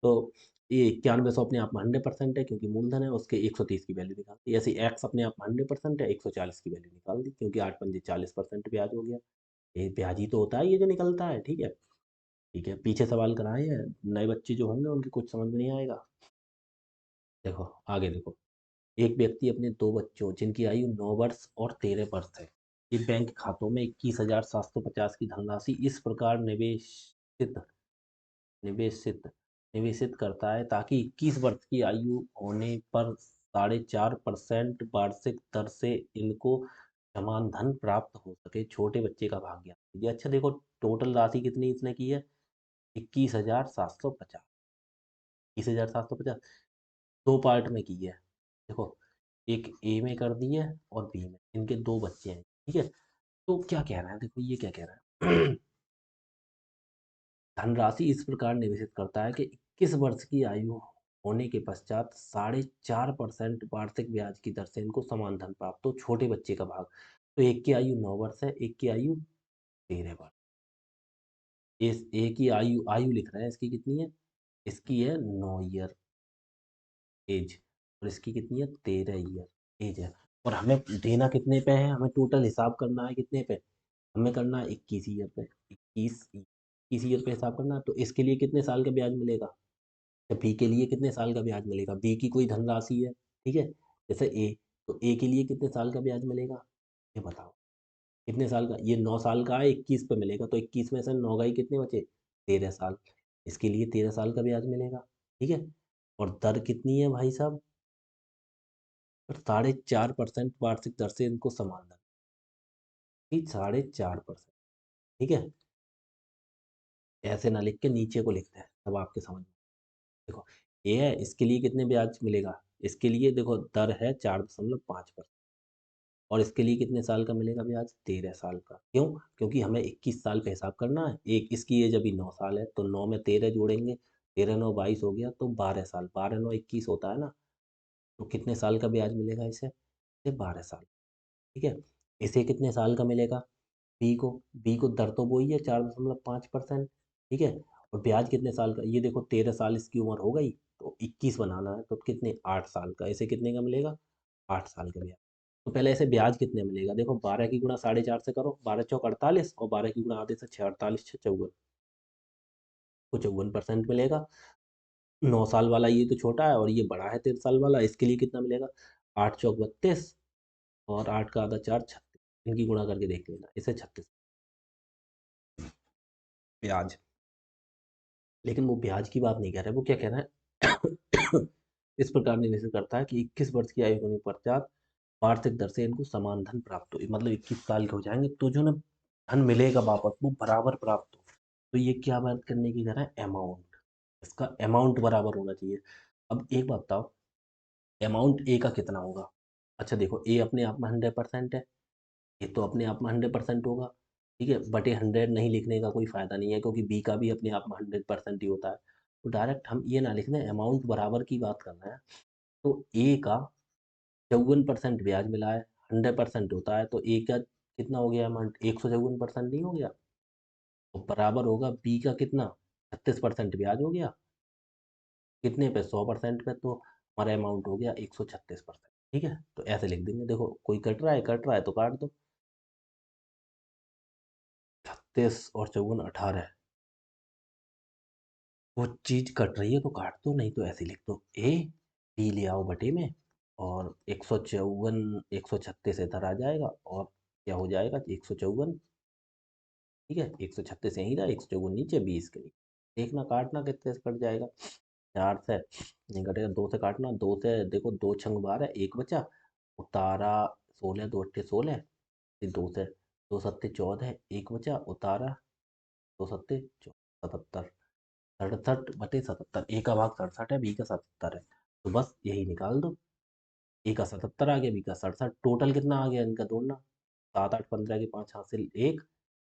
तो ये 9100 अपने आप में 100% है, क्योंकि मूलधन है, उसके 130 की वैल्यू निकाल दी, ऐसे एक्स अपने आप में 100% है, 140 की वैल्यू निकाल दी, क्योंकि 8 पंजे 40% ब्याज हो गया, ये ब्याज ही तो होता है ये जो निकलता है, ठीक है। ठीक है, पीछे सवाल कराए हैं, नए बच्चे जो होंगे उनके कुछ समझ में नहीं आएगा। देखो आगे देखो, एक व्यक्ति अपने दो बच्चों जिनकी आयु 9 वर्ष और 13 वर्ष है, एक बैंक खातों में 21,750 की धनराशि इस प्रकार निवेशित निवेशित करता है ताकि 21 वर्ष की आयु होने पर 4.5% वार्षिक दर से इनको समान धन प्राप्त हो सके। छोटे बच्चे का भाग ज्ञात कीजिए। अच्छा देखो, टोटल राशि कितनी इसने की है? 21,750। 21,750 दो पार्ट में की है। देखो, एक ए में कर दी है और बी में। इनके दो बच्चे हैं, ठीक है। तो क्या कह रहा है, देखो ये क्या कह रहा है। धनराशि इस प्रकार निवेशित करता है कि 21 वर्ष की आयु होने के पश्चात 4.5% वार्षिक ब्याज की दर से इनको समान धन प्राप्त हो। छोटे बच्चे का भाग, तो एक की आयु 9 वर्ष है, एक की आयु 13 वर्ष। इस एक की आयु आयु लिख रहे हैं, इसकी कितनी है? इसकी है 9 ईयर एज, और इसकी कितनी है? 13 ईयर एज है। और हमें देना कितने पे है? हमें टोटल हिसाब करना है कितने पे? हमें करना है 21 ईयर पे। 21 ईयर पे हिसाब करना है। तो इसके लिए कितने साल का ब्याज मिलेगा? तो बी के लिए कितने साल का ब्याज मिलेगा? बी की कोई धनराशि है, ठीक है, जैसे ए। तो ए के लिए कितने साल का ब्याज मिलेगा? ये बताओ कितने साल का? ये 9 साल का है, 21 पे मिलेगा, तो 21 में से 9 गई, कितने बचे? 13 साल। इसके लिए 13 साल का ब्याज मिलेगा, ठीक है। और दर कितनी है भाई साहब? 4.5% वार्षिक दर से इनको समान दर, ठीक, 4.5%, ठीक है। ऐसे ना लिख के नीचे को लिखते हैं, तब आपके समझ में। देखो, ये है, इसके लिए कितने ब्याज मिलेगा? इसके लिए देखो दर है 4.5%। और इसके लिए कितने साल का मिलेगा ब्याज? 13 साल का। क्यों? क्योंकि हमें 21 साल पे हिसाब करना है। एक इसकी एज अभी 9 साल है, तो 9 में 13 जोड़ेंगे, 13 9 22 हो गया, तो 12 साल, 12 9 21 होता है ना। तो कितने साल का ब्याज मिलेगा इसे? 12 साल, ठीक है। इसे कितने साल का मिलेगा? बी को दर तो वही है, 4.5%, ठीक है। और ब्याज कितने साल का? ये देखो 13 साल इसकी उम्र हो गई, तो 21 बनाना है, तो कितने? 8 साल का। इसे कितने का मिलेगा? 8 साल का ब्याज। तो पहले ऐसे ब्याज कितने मिलेगा? देखो 12 की गुणा 4.5 से करो, 12 चौक 48, और 12 की गुणा आधे से 6, 48 6 54, तो 54% मिलेगा। 9 साल वाला ये तो छोटा है, और ये बड़ा है 13 साल वाला। इसके लिए कितना मिलेगा? 8 चौक 32, और 8 का आधा 4, 36। इनकी गुणा करके देख लेना, इसे 36 ब्याज। लेकिन वो ब्याज की बात नहीं कह रहा है, वो क्या कह रहा है? इस प्रकार निवेश करता है कि 21 वर्ष की आयु होने के पश्चात वार्षिक दर से इनको समान धन प्राप्त हो, मतलब 21 साल के हो जाएंगे तो जो ना धन मिलेगा वापस, वो बराबर प्राप्त हो। तो ये क्या बात करने की कह रहा है? अमाउंट। इसका अमाउंट बराबर होना चाहिए। अब एक बात बताओ, अमाउंट ए का कितना होगा? अच्छा देखो, ए अपने आप में 100% है, ये तो अपने आप में 100% होगा, ठीक है। बटे 100 नहीं लिखने का कोई फ़ायदा नहीं है, क्योंकि बी का भी अपने आप में 100% ही होता है। तो डायरेक्ट हम ये ना लिख दें, अमाउंट बराबर की बात कर रहे हैं। तो ए का 54% ब्याज मिला है, 100% होता है, तो ए का कितना हो गया अमाउंट? 154% नहीं हो गया? तो बराबर होगा बी का कितना? 36% ब्याज हो गया, कितने पे? 100% पे। तो हमारा अमाउंट हो गया 136%, ठीक है। तो ऐसे लिख देंगे। देखो कोई कट रहा है तो काट दो। 36 और 54 18, वो चीज़ कट रही है तो काट दो, नहीं तो ऐसे लिख दो, ए बी ले आओ बटे में, और 136 इधर आ जाएगा, और क्या हो जाएगा? 154, ठीक है। 136 यहीं रहा, 154 नीचे, 20 के नीचे। देखना काटना कितने से कट जाएगा। 4 से नहीं कटेगा, 2 से काटना, 2 से देखो, 2 छंग 12, एक बचा, उतारा 16, 2 अट्ठे 16, फिर 2 से, 2 सत्ते 14, एक बचा, उतारा, 2 सत्ते 77, 67/77। ए का भाग 67 है, बी का 77 है, तो बस यही निकाल दो। ए का 77 आ गया, बी का 67। टोटल कितना आ गया इनका दोनों? 7 8 15 के 5 हासिल 1,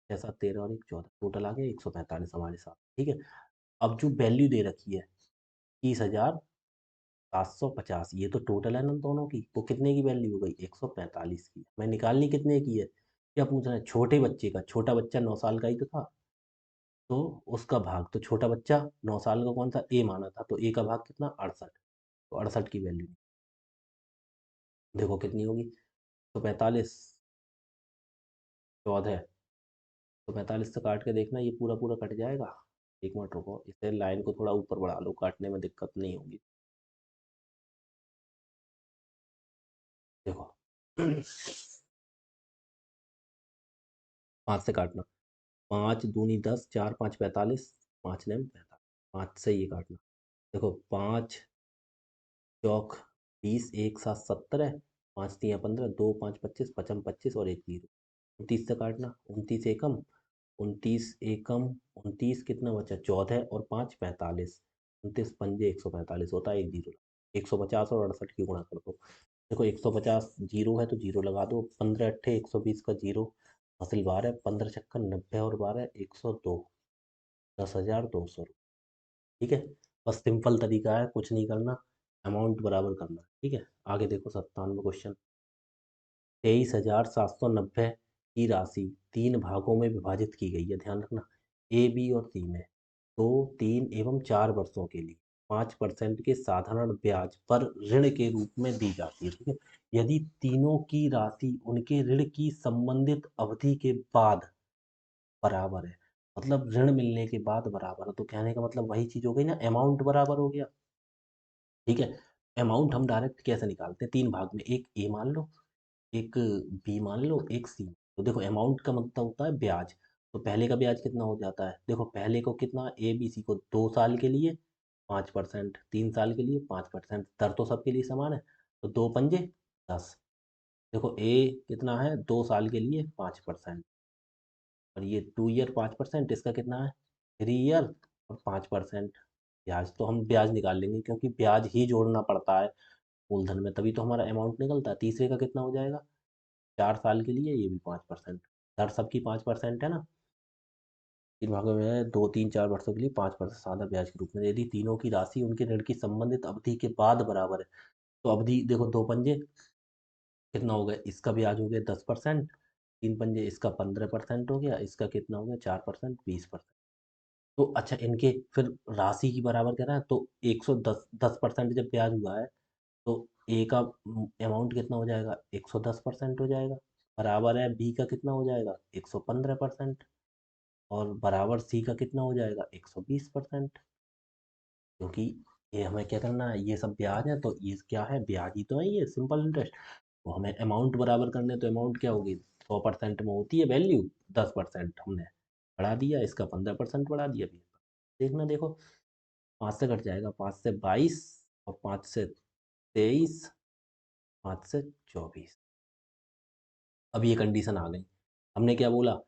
6 7 13 और 1 14, टोटल आ गया 145 हमारे साथ, ठीक है। अब जो वैल्यू दे रखी है 21,750, ये तो टोटल है ना दोनों की, तो कितने की वैल्यू हो गई? 145 की। मैं निकालनी कितने की है? क्या पूछ रहे हैं? छोटे बच्चे का। छोटा बच्चा 9 साल का ही तो था, तो उसका भाग, तो छोटा बच्चा 9 साल का कौन सा? ए माना था, तो ए का भाग कितना? 68, तो 68 की वैल्यू देखो कितनी होगी? तो 45, 14, तो 45 से काट के देखना, ये पूरा पूरा कट जाएगा, एक मिनट रुको, इसे लाइन को थोड़ा ऊपर बढ़ा लो, काटने में दिक्कत नहीं होगी। देखो 5 से काटना, 5 दूनी 10, 4 5 45, 5 नेम 45, 5 से ये काटना। देखो 5 चौक 20, एक सात 70 है, 5 तिया 15, 2 5 25, 55 25 और एक 0। 29 से काटना, 29 एकम, 29 एकम, 29 कितना बचा 14 और 5 45, 29 पंजे 145 होता है, एक जीरो। 150 और 68 की गुणा कर दो। देखो 150 जीरो है तो जीरो लगा दो, 15 अट्ठे 120 का जीरो हासिल 12, 15 छक्का 90 और 12 102, 10,200। ठीक है, बस सिंपल तरीका है, कुछ नहीं करना, अमाउंट बराबर करना। ठीक है, आगे देखो 97 क्वेश्चन। 23,790 की राशि 3 भागों में विभाजित की गई है, ध्यान रखना, ए बी और सी में, 2 3 एवं 4 वर्षों के लिए 5% के साधारण ब्याज पर ऋण के रूप में दी जाती है। ठीक है, यदि तीनों की राशि उनके ऋण की संबंधित अवधि के बाद बराबर है, मतलब ऋण मिलने के बाद बराबर है, तो कहने का मतलब वही चीज हो गई ना, अमाउंट बराबर हो गया। ठीक है, अमाउंट हम डायरेक्ट कैसे निकालते हैं, 3 भाग में, एक ए मान लो, एक बी मान लो, एक सी। तो देखो अमाउंट का मतलब होता है ब्याज, तो पहले का ब्याज कितना हो जाता है, देखो पहले को कितना, ए बी सी को 2 साल के लिए 5%, 3 साल के लिए 5%, दर तो सबके लिए समान है, तो 2 पंजे 10। देखो ए कितना है, 2 साल के लिए 5%, और ये 2 ईयर 5%, इसका कितना है 3 ईयर और 5%। ब्याज तो हम ब्याज निकाल लेंगे, क्योंकि ब्याज ही जोड़ना पड़ता है मूलधन में, तभी तो हमारा अमाउंट निकलता है। तीसरे का कितना हो जाएगा, 4 साल के लिए, ये भी 5%, दर सबकी 5% है ना, 3 भागों में है, 2 3 4 वर्षों के लिए 5% सादा ब्याज के रूप में, यदि तीनों की राशि उनके ऋण की संबंधित अवधि के बाद बराबर है, तो अवधि देखो 2 पंजे कितना हो गया, इसका ब्याज हो गया 10%, 3 पंजे इसका 15% हो गया, इसका कितना हो गया 4%, 20%। तो अच्छा, इनके फिर राशि की बराबर कह रहा है, तो 110% जब ब्याज हुआ है, तो ए का अमाउंट कितना हो जाएगा, 110% हो जाएगा, बराबर है बी का कितना हो जाएगा 115%, और बराबर सी का कितना हो जाएगा 120%। क्योंकि ये हमें क्या करना है, ये सब ब्याज है, तो ये क्या है, ब्याज ही तो है, ये सिंपल इंटरेस्ट। तो हमें अमाउंट बराबर करने, तो अमाउंट क्या होगी, 100% में होती है वैल्यू, 10% हमने बढ़ा दिया, इसका 15% बढ़ा दिया। देखना, देखो 5 से कट जाएगा, 5 से 22, और 5 से 23, 5 से 24। अब ये कंडीशन आ गई, हमने क्या बोला,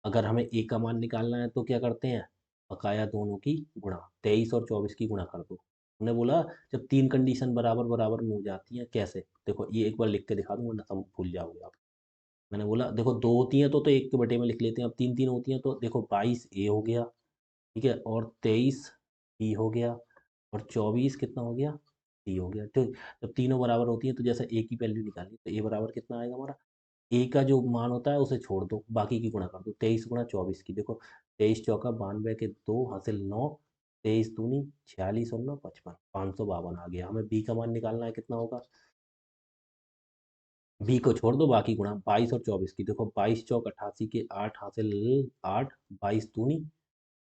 अगर हमें ए का मान निकालना है तो क्या करते हैं, बकाया दोनों की गुणा, 23 और 24 की गुणा कर दो। हमने बोला जब 3 कंडीशन बराबर बराबर में हो जाती हैं, कैसे, देखो ये एक बार लिख के दिखा दूंगा ना, तुम भूल जाओगे आप। मैंने बोला देखो 2 होती हैं तो एक के बटे में लिख लेते हैं, अब 3 3 होती हैं, तो देखो 22 ए हो गया, ठीक है, और 23 बी हो गया, और 24 कितना हो गया, सी हो गया। तो जब तीनों बराबर होती हैं, तो जैसे ए की वैल्यू निकाली, तो ए बराबर कितना आएगा हमारा, ए का जो मान होता है उसे छोड़ दो, बाकी की गुणा कर दो, 23 गुणा 24 की, देखो 23 चौका 92 के 2 हासिल 9, 23 दूनी 46 और 9 55, 552 आ गया। हमें बी का मान निकालना है, कितना होगा, बी को छोड़ दो, बाकी गुणा 22 और 24 की, देखो 22 चौक 88 के 8 हासिल 8, 22 दूनी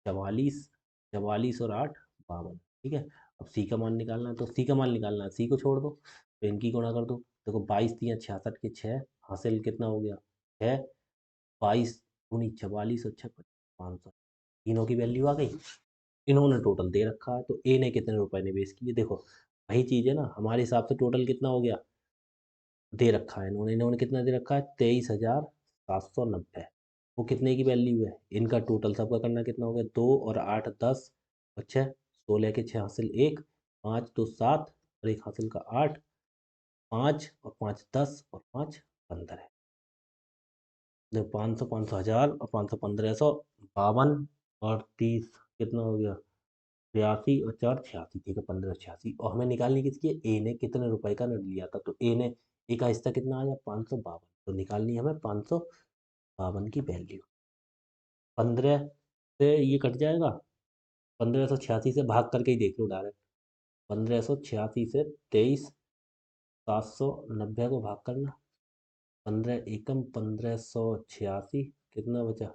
44, 44 और 8 52। ठीक है, अब सी का मान निकालना है, तो सी का मान निकालना है, सी को छोड़ दो, तो इनकी गुणा कर दो, देखो 22 3 66 के 6 हासिल कितना हो गया 6, 22 दूनी 44 और 6 500, तीनों की वैल्यू आ गई। इन्होंने टोटल दे रखा है, तो ए ने कितने रुपए निवेश किए, देखो वही चीज है ना, हमारे हिसाब से टोटल कितना हो गया, दे रखा है इन्होंने, इन्होंने कितना दे रखा है 23,790। वो कितने की वैल्यू है, इनका टोटल सबका करना कितना हो गया, 2 और 8 10 और 6 16 के 6 हासिल 1, 5 2 7 और 1 हासिल का 8, 5 और 5 10 और 5 15 है। देखो 500 500 हजार और 500 1552, और 30 कितना हो गया 82 और 4 86, ठीक है 1586। और हमें निकालनी किसकी है, ए ने कितने रुपए का ऋण लिया था, तो ए ने, ए का हिस्सा कितना आया 552, तो निकालनी है हमें 552 की वैल्यू। 15 से ये कट जाएगा, 1586 से भाग करके ही देख लो डायरेक्ट, 1586 से 23,790 को भाग करना, 15 एकम 1586, कितना बचा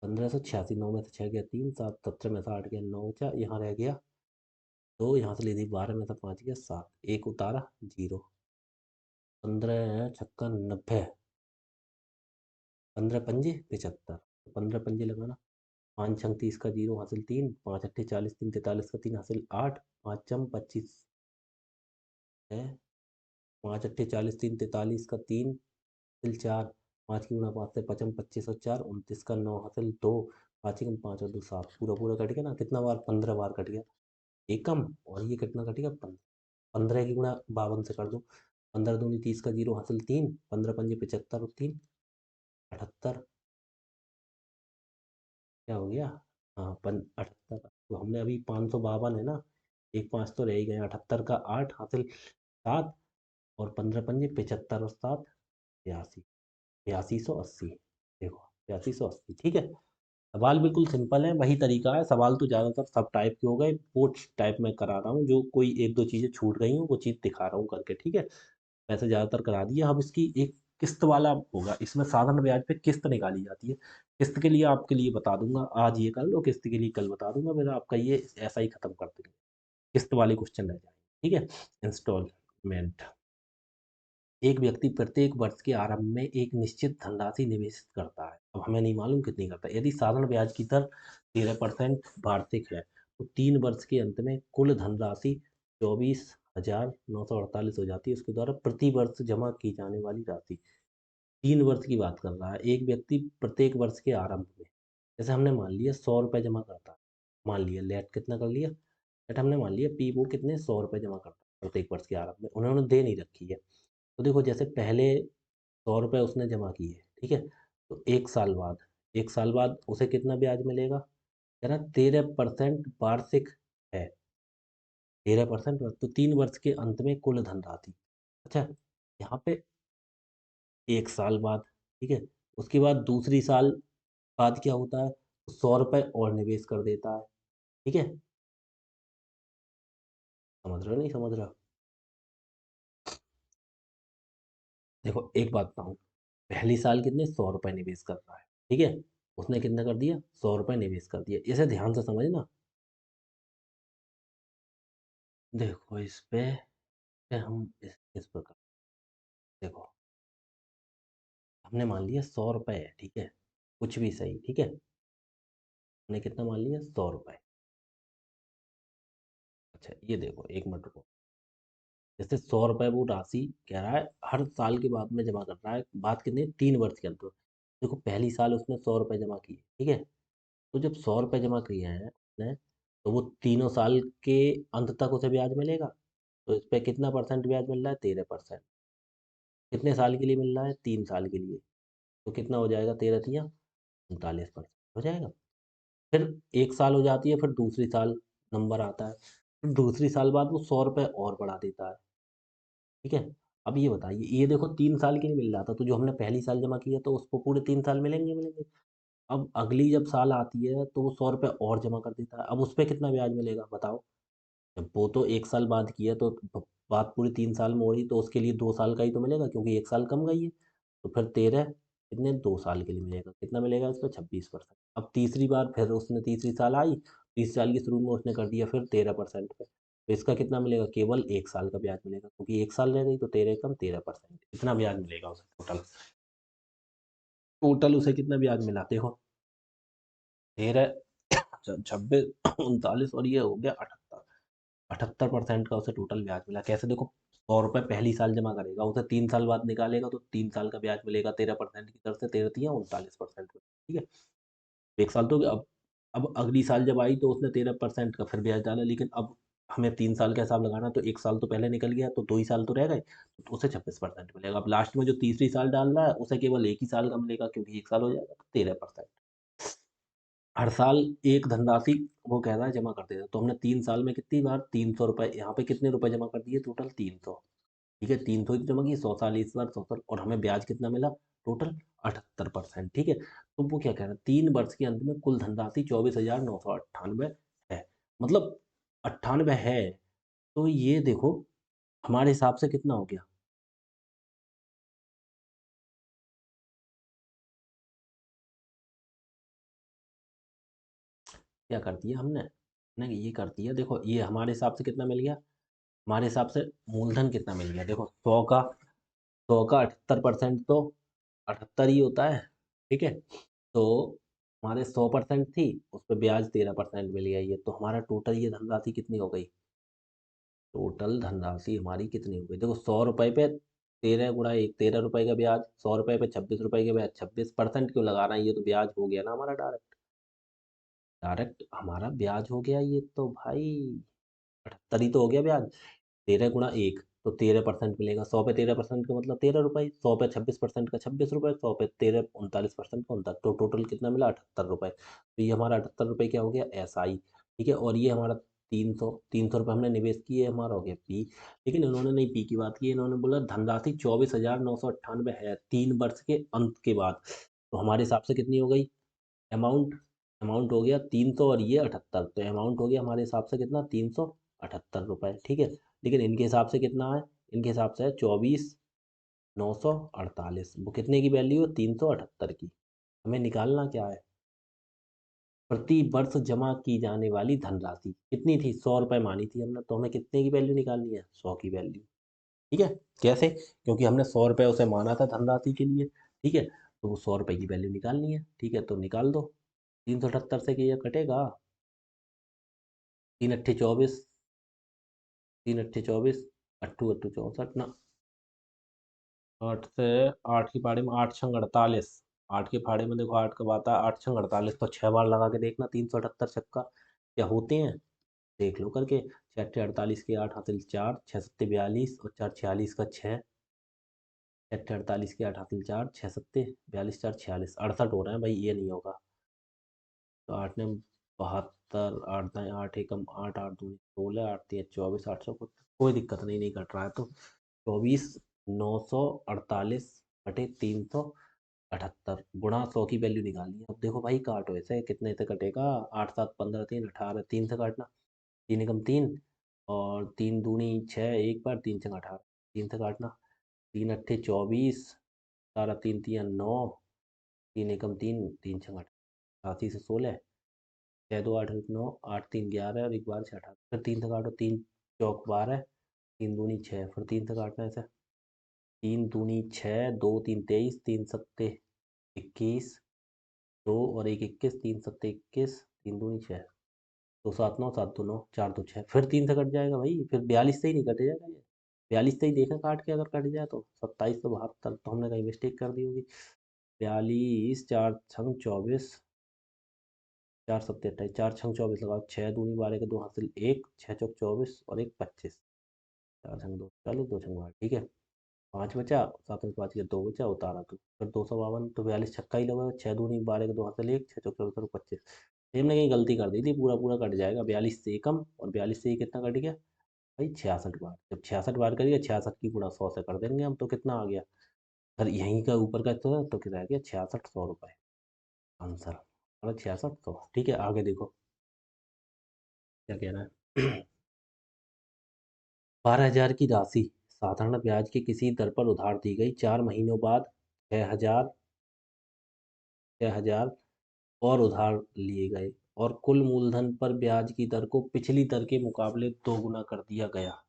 1586, 9 में से 6 गया 3, 7 17 में से 8 गया 9 बचा, यहाँ रह गया 2, यहाँ से ले दी 12 में से 5 गया 7, एक उतारा 0, 15 छक्का 90, 15 पंजे 75, 15 पंजे लगाना, 5 छंग 30 का 0 हासिल 3, 5 अट्ठे 40, 3 43 का 3 हासिल 8, 5 चम 25 है, 5 अट्ठे 40, 3 43 का 3 हासिल 4, 5 की गुणा 5 से 55 25 और 4 29 का 9 हासिल 2, 5 एकम 5 और 2 7, पूरा पूरा कट गया ना, कितना बार 15 बार कट गया, एकम, और ये कितना कटेगा 15, 15 की गुणा 52 से कर दो, 15 दूनी 30 का 0 हासिल 3, 15 पंजे 75 और 3 78, क्या हो गया, हाँ 78, तो हमने अभी 552 है ना, एक 5 तो रह ही गए, 78 का 8 हासिल 7, और 15 पंजे 75 और 7 82, 8280, देखो 8280, ठीक है। सवाल बिल्कुल सिंपल है, वही तरीका है, सवाल तो ज़्यादातर सब टाइप के हो गए, पोर्ट्स टाइप में करा रहा हूँ, जो कोई एक दो चीज़ें छूट गई हूँ वो चीज़ दिखा रहा हूँ करके, ठीक है। वैसे ज़्यादातर करा दिया, अब इसकी एक किस्त वाला होगा, इसमें साधारण ब्याज पे किस्त निकाली जाती है, किस्त के लिए आपके लिए बता दूंगा, आज ये कर लो, किस्त के लिए कल बता दूंगा, फिर आपका ये ऐसा ही खत्म कर देंगे, किस्त वाले क्वेश्चन रह जाएंगे, ठीक है। इंस्टॉलमेंट, एक व्यक्ति प्रत्येक वर्ष के आरंभ में एक निश्चित धनराशि निवेश करता है, अब हमें नहीं मालूम कितनी करता है, यदि साधारण ब्याज की दर 13% वार्षिक है, तो 3 वर्ष के अंत में कुल धनराशि 24,948 हो जाती है, उसके द्वारा प्रति वर्ष जमा की जाने वाली राशि, 3 वर्ष की बात कर रहा है, एक व्यक्ति प्रत्येक वर्ष के आरंभ में, जैसे हमने मान लिया 100 रुपये जमा करता है, मान लिया लेट कितना कर लिया, लेट हमने मान लिया पी वो कितने 100 रुपये जमा करता है प्रत्येक वर्ष के आरंभ में, उन्होंने दे नहीं रखी है, तो देखो जैसे पहले 100 रुपये उसने जमा किए, ठीक है, तो 1 साल बाद, 1 साल बाद उसे कितना ब्याज मिलेगा, कह रहा 13% वार्षिक है, 13%, तो 3 वर्ष के अंत में कुल धनराशि, अच्छा, यहाँ पे 1 साल बाद, ठीक है, उसके बाद दूसरी साल बाद क्या होता है, 100 रुपये और निवेश कर देता है, ठीक है, समझ रहे हो नहीं समझ रहे हो, देखो एक बात बताऊँ, पहली साल कितने 100 रुपये निवेश कर रहा है, ठीक है, उसने कितना कर दिया 100 रुपये निवेश कर दिया, इसे ध्यान से समझना, देखो इस पे हम इस प्रकार, देखो हमने मान लिया 100 रुपये है, ठीक है, कुछ भी सही, ठीक है, हमने कितना मान लिया 100 रुपये, अच्छा ये देखो एक मिनट रुको, जैसे 100 रुपये वो राशि कह रहा है हर साल के बाद में जमा कर रहा है, बात कितनी है 3 वर्ष के अंदर, देखो पहली साल उसने 100 रुपये जमा किए, ठीक है, तो जब 100 रुपये जमा किए हैं उसने, तो वो तीनों साल के अंत तक उसे ब्याज मिलेगा, तो इस पे कितना परसेंट ब्याज मिल रहा है 13%, कितने साल के लिए मिल रहा है 3 साल के लिए, तो कितना हो जाएगा 13 तिया 39% हो जाएगा, फिर 1 साल हो जाती है, फिर दूसरी साल नंबर आता है, फिर दूसरी साल बाद वो 100 रुपये और बढ़ा देता है, ठीक है, अब ये बताइए, ये देखो 3 साल के लिए मिल रहा था, तो जो हमने पहली साल जमा किया तो उसको पूरे 3 साल मिलेंगे मिलेंगे, अब अगली जब साल आती है तो वो 100 रुपये और जमा कर देता है, अब उस पर कितना ब्याज मिलेगा बताओ, जब वो तो 1 साल बाद की है, तो बात पूरी 3 साल में हो रही, तो उसके लिए 2 साल का ही तो मिलेगा, क्योंकि 1 साल कम गई है, तो फिर 13 कितने 2 साल के लिए मिलेगा, कितना मिलेगा इस पर 26%, अब तीसरी बार फिर उसने तीसरी साल आई, तीसरी साल के शुरू में उसने कर दिया फिर 13% पे, तो इसका कितना मिलेगा, केवल 1 साल का ब्याज मिलेगा, क्योंकि 1 साल रह गई, तो 13 कम 13%, इतना ब्याज मिलेगा उसे टोटल, टोटल उसे कितना ब्याज मिला देखो, 13 26 39 और ये हो गया 78, 78% का उसे टोटल ब्याज मिला, कैसे देखो 100 रुपये पहली साल जमा करेगा, उसे 3 साल बाद निकालेगा, तो 3 साल का ब्याज मिलेगा 13% की दर से, 13 तिया 39%, ठीक है, 1 साल तो अब अगली साल जब आई तो उसने 13% का फिर ब्याज डाला, लेकिन अब हमें 3 साल का हिसाब लगाना, तो 1 साल तो पहले निकल गया, तो 2 ही साल तो रह गए, तो उसे 26% मिलेगा, अब लास्ट में जो तीसरी साल डाल रहा है उसे केवल 1 ही साल का मिलेगा, क्योंकि 1 साल हो जाएगा, तो 13%, हर साल एक धनराशि वो कह रहा है जमा कर देना, तो हमने 3 साल में कितनी बार 300 रुपये, यहाँ पे कितने रुपए जमा कर दिए टोटल 300, ठीक है, 300 की जमा की 100 साल इस बार 100 साल, और हमें ब्याज कितना मिला टोटल 78%, ठीक है, तो वो क्या कह रहा है 3 वर्ष के अंत में कुल धनराशि 24,998 है, मतलब 98 है, तो ये देखो हमारे हिसाब से कितना हो गया, क्या कर दिया हमने, ये कर दिया। देखो ये हमारे हिसाब से कितना मिल गया, हमारे हिसाब से मूलधन कितना मिल गया। देखो 100 का 78% तो 78 ही होता है, ठीक है। तो हमारे 100% थी, उस पर ब्याज 13% मिल गया। ये तो हमारा टोटल ये धनराशि कितनी हो गई, टोटल धनराशि हमारी कितनी हो गई। देखो 100 रुपये पे 13 गुणा 1, 13 रुपये का ब्याज, 100 रुपये पे 26 रुपये का ब्याज। 26% क्यों लगा रहे हैं, ये तो ब्याज हो गया ना हमारा, डायरेक्ट डायरेक्ट हमारा ब्याज हो गया ये तो भाई। 78 ही तो हो गया ब्याज। 13 गुणा 1 तो 13% मिलेगा। 100 पे 13% का मतलब 13 रुपये, 100 पे 26% का 26 रुपये, 100 पे 13 39% का 39, तो टोटल कितना मिला 78 रुपये। तो ये हमारा 78 रुपये क्या हो गया, SI, ठीक है। और ये हमारा 300 रुपये हमने निवेश किए, हमारा हो गया P। लेकिन इन्होंने नहीं P की बात की, इन्होंने बोला धनराशि 24,998 है 3 वर्ष के अंत के बाद। तो हमारे हिसाब से कितनी हो गई अमाउंट, अमाउंट हो गया 300 और ये 78, तो अमाउंट हो गया हमारे हिसाब से कितना 378 रुपये, ठीक है। लेकिन इनके हिसाब से कितना है, इनके हिसाब से है 24,948। वो कितने की वैल्यू है, 378 की। हमें निकालना क्या है, प्रति वर्ष जमा की जाने वाली धनराशि कितनी थी, 100 रुपये मानी थी हमने, तो हमें कितने की वैल्यू निकालनी है, 100 की वैल्यू, ठीक है। कैसे, क्योंकि हमने 100 रुपये उसे माना था धनराशि के लिए, ठीक है। तो वो 100 रुपये की वैल्यू निकालनी है, ठीक है। तो निकाल दो, 378 से कि ये कटेगा, 3 अट्ठे 24, 3 अट्ठे 24, अट्ठू अट्ठू 64 ना, 8 से 8 की पारी में 8 छंग 48, 8 के फाड़े में देखो 8 कब आता है, 8 छंग 48, तो 6 बार लगा के देखना 378 छक्का क्या होते हैं, देख लो करके। 6 अट्ठे 48 के 8 हासिल 4, 6 सत्ते 42 और 4 46 का 6, 6 अट्ठे 48 के 8 हासिल 4, 6 सत्ते 42 4 46, 68 हो रहे हैं भाई, ये नहीं होगा। तो 8 ने 72, 8 दाएँ 8 एकम 8, 8 दूनी 16, 8 तिया 24, 870, कोई दिक्कत नहीं, नहीं कट रहा है तो 24,948 बटे 378 गुणा 100 की वैल्यू निकालनी है। अब देखो भाई काटो ऐसे, कितने से कटेगा, 8 7 15 3 18, 3 से काटना, 3 एकम 3 और 3 दूनी 6, एक बार 3 छंग 18, 3 से काटना, 3 अट्ठे 24, 3 तिया 9, 3 एकम 3, 3 छंग 18, 88 से 16, 6 2 8 9, 8 3 11 और एक बार 6 18, फिर 3 से काटो, 3 चौक 12, 3 दूनी 6, फिर 3 से काटना ऐसे, 3 दूनी 6, 2 3 23, 3 सत्ते 21, 2 और एक 21, 3 सत्ते 21, 3 दूनी 6, 2 7 9, 7 2 9, 4 2 6, फिर 3 से कट जाएगा भाई, फिर 42 से ही नहीं कटेगा ये, 42 से ही देखा काट के, अगर कट जाए तो 27 तो 72, तो हमने कहीं मिस्टेक कर दी होगी। 42 4 छंग 24, 4 सत्ते 28, 4 छंग 24 लगाओ, 6 दूनी 12 के 2 हासिल 1, 6 चौक 24 और एक 25, 4 छंग 2 40, 2 छंग 12, ठीक है। 5 बचा, 7 में 5 के 2 बचा, उतारा तो फिर 252, तो 42 छक्का ही लगा, 6 दूनी 12 के 2 हासिल 1, 6 चौक 24 और 25। ये हमने कहीं गलती कर दी थी, पूरा पूरा कट जाएगा, 42 से कम, और 42 से ही कितना कट गया भाई, 66 बार। जब 66 बार करिए, 66 की गुणा 100 से कर देंगे हम, तो कितना आ गया, अगर यहीं का ऊपर का तो कितना आ गया, 6600 रुपये आंसर, और 6600, ठीक है। आगे देखो क्या कह रहा है। 12,000 की राशि साधारण ब्याज की किसी दर पर उधार दी गई, 4 महीनों बाद 6,000 और उधार लिए गए, और कुल मूलधन पर ब्याज की दर को पिछली दर के मुकाबले दोगुना कर दिया गया।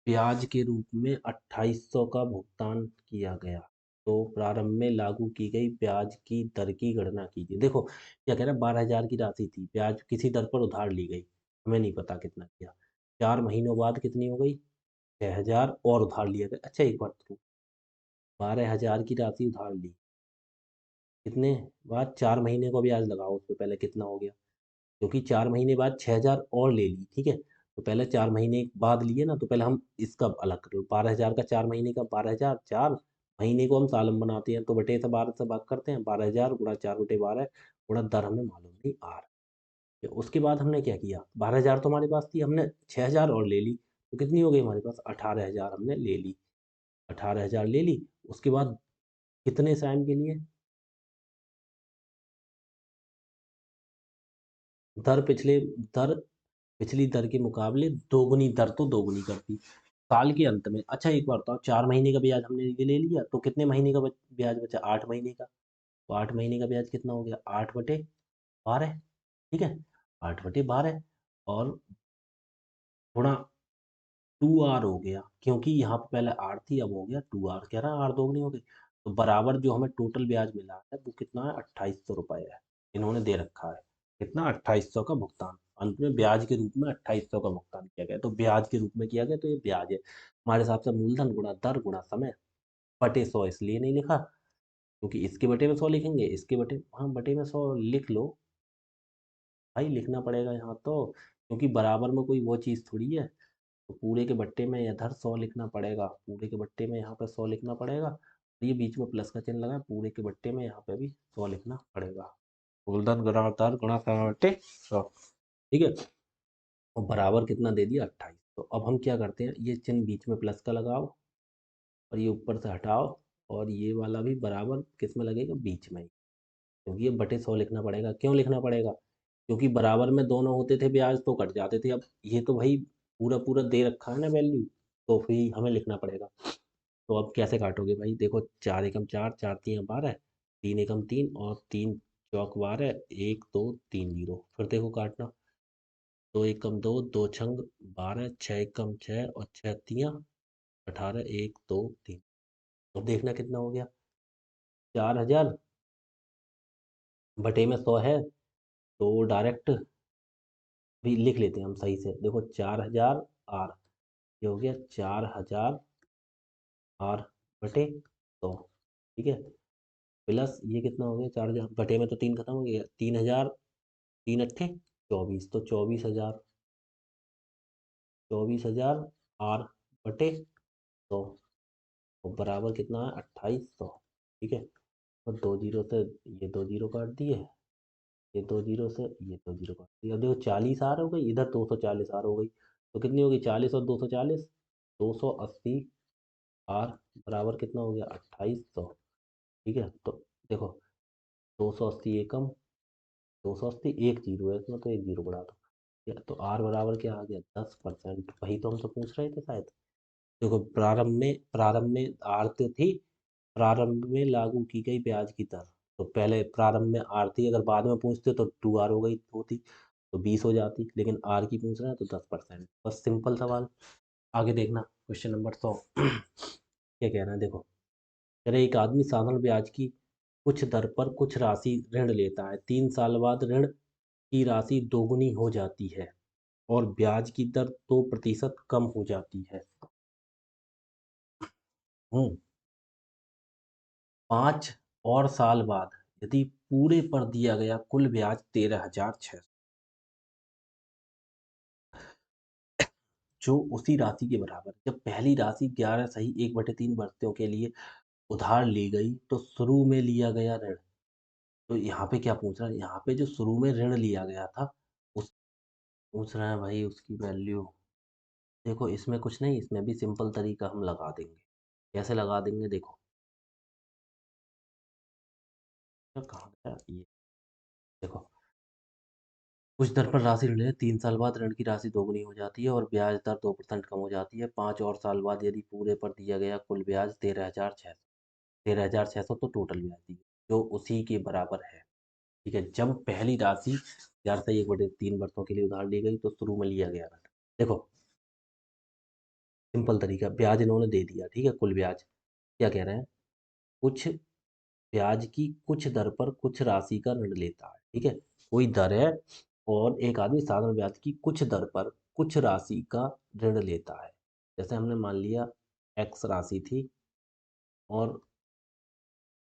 ब्याज के रूप में 2800 का भुगतान किया गया, तो प्रारंभ में लागू की गई ब्याज की दर की गणना कीजिए। देखो क्या कह रहा है, 12,000 की राशि थी, ब्याज किसी दर पर उधार ली गई, हमें नहीं पता कितना किया, 4 महीनों बाद कितनी हो गई, 6,000 और उधार लिया गया। अच्छा एक बात तो, 12,000 की राशि उधार ली, कितने बाद 4 महीने का ब्याज लगाओ, उससे पहले कितना हो गया, क्योंकि 4 महीने बाद 6,000 और ले ली, ठीक है। तो पहले 4 महीने बाद लिए ना, तो पहले हम इसका अलग कर लो, 12,000 का 4 महीने का, 12,000 4 महीने को हम सालम बनाते हैं, तो बटे से 12 से भाग करते हैं, 12,000 गुणा 4/12 गुणा दर हमें मालूम नहीं आर। तो उसके बाद हमने क्या किया, 12,000 तो हमारे पास थी, हमने 6,000 और ले ली, तो कितनी हो गई हमारे पास, 18,000 हमने ले ली, 18,000 ले ली। उसके बाद कितने टाइम के लिए, दर पिछले दर पिछली दर के मुकाबले दोगुनी, दर तो दोगुनी कर दी साल के अंत में। अच्छा एक बार बताओ, 4 महीने का ब्याज हमने ये ले लिया, तो कितने महीने का ब्याज बचा, 8 महीने का, तो 8 महीने का ब्याज कितना हो गया, 8/12, ठीक है, 8/12 और गुणा 2r हो गया, क्योंकि यहाँ पे पहले r थी, अब हो गया 2r, कह रहा है r दोगुनी हो गई। तो बराबर जो हमें टोटल ब्याज मिला है वो कितना है, 2800 रुपये है। इन्होंने दे रखा है कितना, 2800 का भुगतान। अंत में ब्याज के रूप में 2800 का भुगतान किया गया, तो ब्याज के रूप में किया गया, तो ये ब्याज है हमारे हिसाब से। मूलधन गुणा दर गुणा समय बटे 100 इसलिए नहीं लिखा क्योंकि इसके बटे में 100 लिखेंगे, इसके बटे, हाँ बटे में 100 लिख लो भाई, लिखना पड़ेगा यहाँ तो, क्योंकि बराबर में कोई वो चीज़ थोड़ी है। तो पूरे के बट्टे में इधर 100 लिखना पड़ेगा, पूरे के बट्टे में यहाँ पे 100 लिखना पड़ेगा। और ये बीच में प्लस का चिन्ह लगा है, पूरे के बट्टे में यहाँ पे भी 100 लिखना पड़ेगा। मूलधन गुणा दर गुणा समय बट्टे 100, ठीक है। और बराबर कितना दे दिया, 28। तो अब हम क्या करते हैं, ये चिन्ह बीच में प्लस का लगाओ और ये ऊपर से हटाओ, और ये वाला भी बराबर किस में लगेगा, बीच में ही, क्योंकि ये बटे 100 लिखना पड़ेगा। क्यों लिखना पड़ेगा, क्योंकि बराबर में दोनों होते थे ब्याज तो कट जाते थे। अब ये तो भाई पूरा पूरा दे रखा है ना वैल्यू, तो फिर हमें लिखना पड़ेगा। तो अब कैसे काटोगे भाई, देखो 4 एकम 4, 4 3 12, 3 एकम 3 और 3 चौक 12, 1 2 3 0। फिर देखो काटना, 2 एकम 2, 2 छंग 12, 6 एकम 6 और 6 तियाँ 18, 1 2 3। अब देखना कितना हो गया, 4000 बटे में 100 है, तो डायरेक्ट भी लिख लेते हैं हम सही से। देखो 4000 आर, ये हो गया 4000 आर बटे 100, ठीक है। प्लस ये कितना हो गया, 4000 बटे में तो 3 खत्म हो गया, 3000, 3 अट्ठे 24, तो 24,000 आर बटे 100, तो बराबर कितना है, 2800, ठीक है। और 2 जीरो से ये 2 जीरो काट दिए, ये 2 जीरो से ये 2 जीरो काट दिए। अब देखो 40 आर हो गई, इधर 240 आर हो गई, तो कितनी होगी, 40 और 240, 280 आर बराबर कितना हो गया, 2800, ठीक है। तो देखो 280 एकम, 280 एक जीरो है इसमें, तो एक जीरो बढ़ा दो, तो आर बराबर क्या आ गया, 10%। वही तो हमसे पूछ रहे थे शायद। देखो प्रारंभ में आर तो थी, प्रारंभ में लागू की गई ब्याज की दर, तो पहले प्रारंभ में आर थी, अगर बाद में पूछते तो 2 आर हो गई होती, तो 20 हो जाती, लेकिन आर की पूछ रहे हैं तो 10%। बस सिंपल सवाल। आगे देखना क्वेश्चन नंबर 100 क्या कह रहा है, देखो कह रहे एक आदमी साधारण ब्याज की कुछ दर पर कुछ राशि ऋण लेता है, 3 साल बाद ऋण की राशि दोगुनी हो जाती है और ब्याज की दर 2% कम हो जाती है। 5 और साल बाद यदि पूरे पर दिया गया कुल ब्याज 13,600, जो उसी राशि के बराबर, जब पहली राशि 11 सही 1/3 बरसों के लिए उधार ली गई तो शुरू में लिया गया ऋण, तो यहाँ पे क्या पूछ रहा है, यहाँ पे जो शुरू में ऋण लिया गया था उस पूछ रहा है भाई उसकी वैल्यू। देखो इसमें कुछ नहीं, इसमें भी सिंपल तरीका हम लगा देंगे। कैसे लगा देंगे, देखो कहाँ गया ये, देखो कुछ दर पर राशि ऋण है, 3 साल बाद ऋण की राशि दोगुनी हो जाती है और ब्याज दर 2% कम हो जाती है। 5 और साल बाद यदि पूरे पर दिया गया कुल ब्याज 13,600 तो टोटल ब्याज दी जो उसी के बराबर है, ठीक है। जब पहली राशि 11/1/3 वर्षों के लिए उधार ली गई तो शुरू में लिया गया ऋण। देखो सिंपल तरीका, ब्याज इन्होंने दे दिया, ठीक है, कुल ब्याज क्या कह रहे हैं, कुछ ब्याज की कुछ दर पर कुछ राशि का ऋण लेता है, ठीक है। कोई दर है और एक आदमी साधारण ब्याज की कुछ दर पर कुछ राशि का ऋण लेता है। जैसे हमने मान लिया एक्स राशि थी और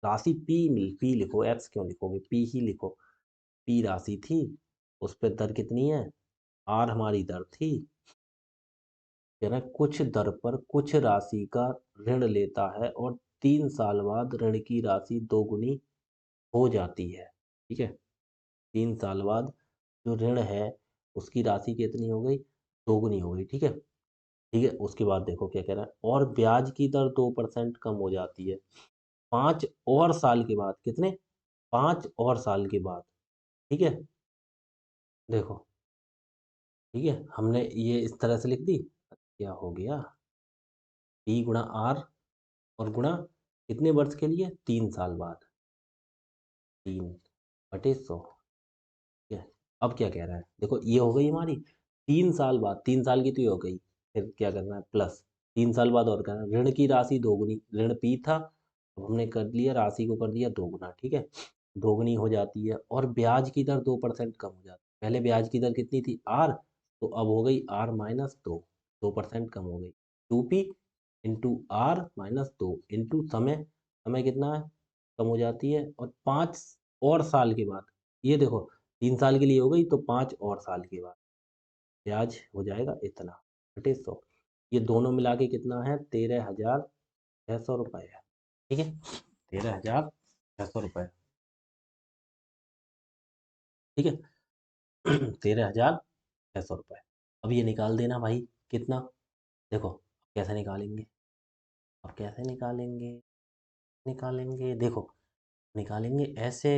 राशि पी लिखो, एक्स क्यों लिखोगे, पी ही लिखो। पी राशि थी, उस पर दर कितनी है, आर हमारी दर थी, कह रहा है कुछ दर पर कुछ राशि का ऋण लेता है और 3 साल बाद ऋण की राशि दोगुनी हो जाती है, ठीक है। 3 साल बाद जो ऋण है उसकी राशि कितनी हो गई, दोगुनी हो गई, ठीक है। ठीक है, उसके बाद देखो क्या कह रहा है, और ब्याज की दर 2% कम हो जाती है 5 और साल के बाद, कितने, 5 और साल के बाद, ठीक है। देखो ठीक है, हमने ये इस तरह से लिख दी, क्या हो गया, पी गुणा आर और गुणा कितने वर्ष के लिए, 3 साल बाद, 3/100, ठीक है। अब क्या कह रहा है, देखो ये हो गई हमारी 3 साल बाद, 3 साल की तो ये हो गई, फिर क्या करना है प्लस 3 साल बाद और करना है, ऋण की राशि दोगुनी, ऋण पी था, अब हमने कर लिया राशि को कर दिया दोगुना, ठीक है, दोगुनी हो जाती है और ब्याज की दर 2% कम हो जाती है। पहले ब्याज की दर कितनी थी आर, तो अब हो गई आर माइनस 2% कम हो गई, 2p into are minus 2 into समय, समय कितना है कम हो जाती है, और 5 और साल के बाद, ये देखो 3 साल के लिए हो गई तो 5 और साल के बाद ब्याज हो जाएगा इतना बटे 100, ये दोनों मिला के कितना है 13,600 रुपये है, ठीक है, 13,600 रुपये, ठीक है। 13,600 रुपये, अब ये निकाल देना भाई कितना, देखो कैसे निकालेंगे, अब कैसे निकालेंगे, निकालेंगे देखो, निकालेंगे ऐसे,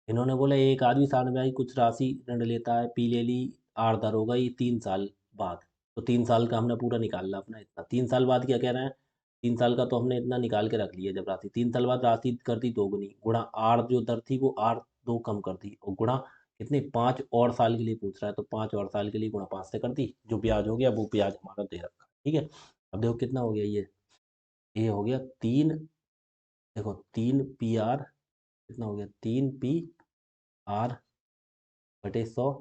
इन्होंने बोला एक आदमी सामने भाई कुछ राशि ऋण लेता है, पी ले ली, आर दर हो गई 3 साल बाद, तो 3 साल का हमने पूरा निकालना अपना इतना, 3 साल बाद क्या कह रहे हैं, 3 साल का तो हमने इतना निकाल के रख लिया, जब राशि 3 साल बाद राशि कर दी दोगुनी, गुणा आर जो दर थी वो आर दो कम कर दी, और गुणा कितने 5 और साल के लिए पूछ रहा है, तो 5 और साल के लिए गुणा 5 से कर दी, जो ब्याज हो गया वो ब्याज हमारा दे रखा है, ठीक है। अब देखो कितना हो गया ये हो गया 3, देखो 3 PR कितना हो गया 3 PR बटे 100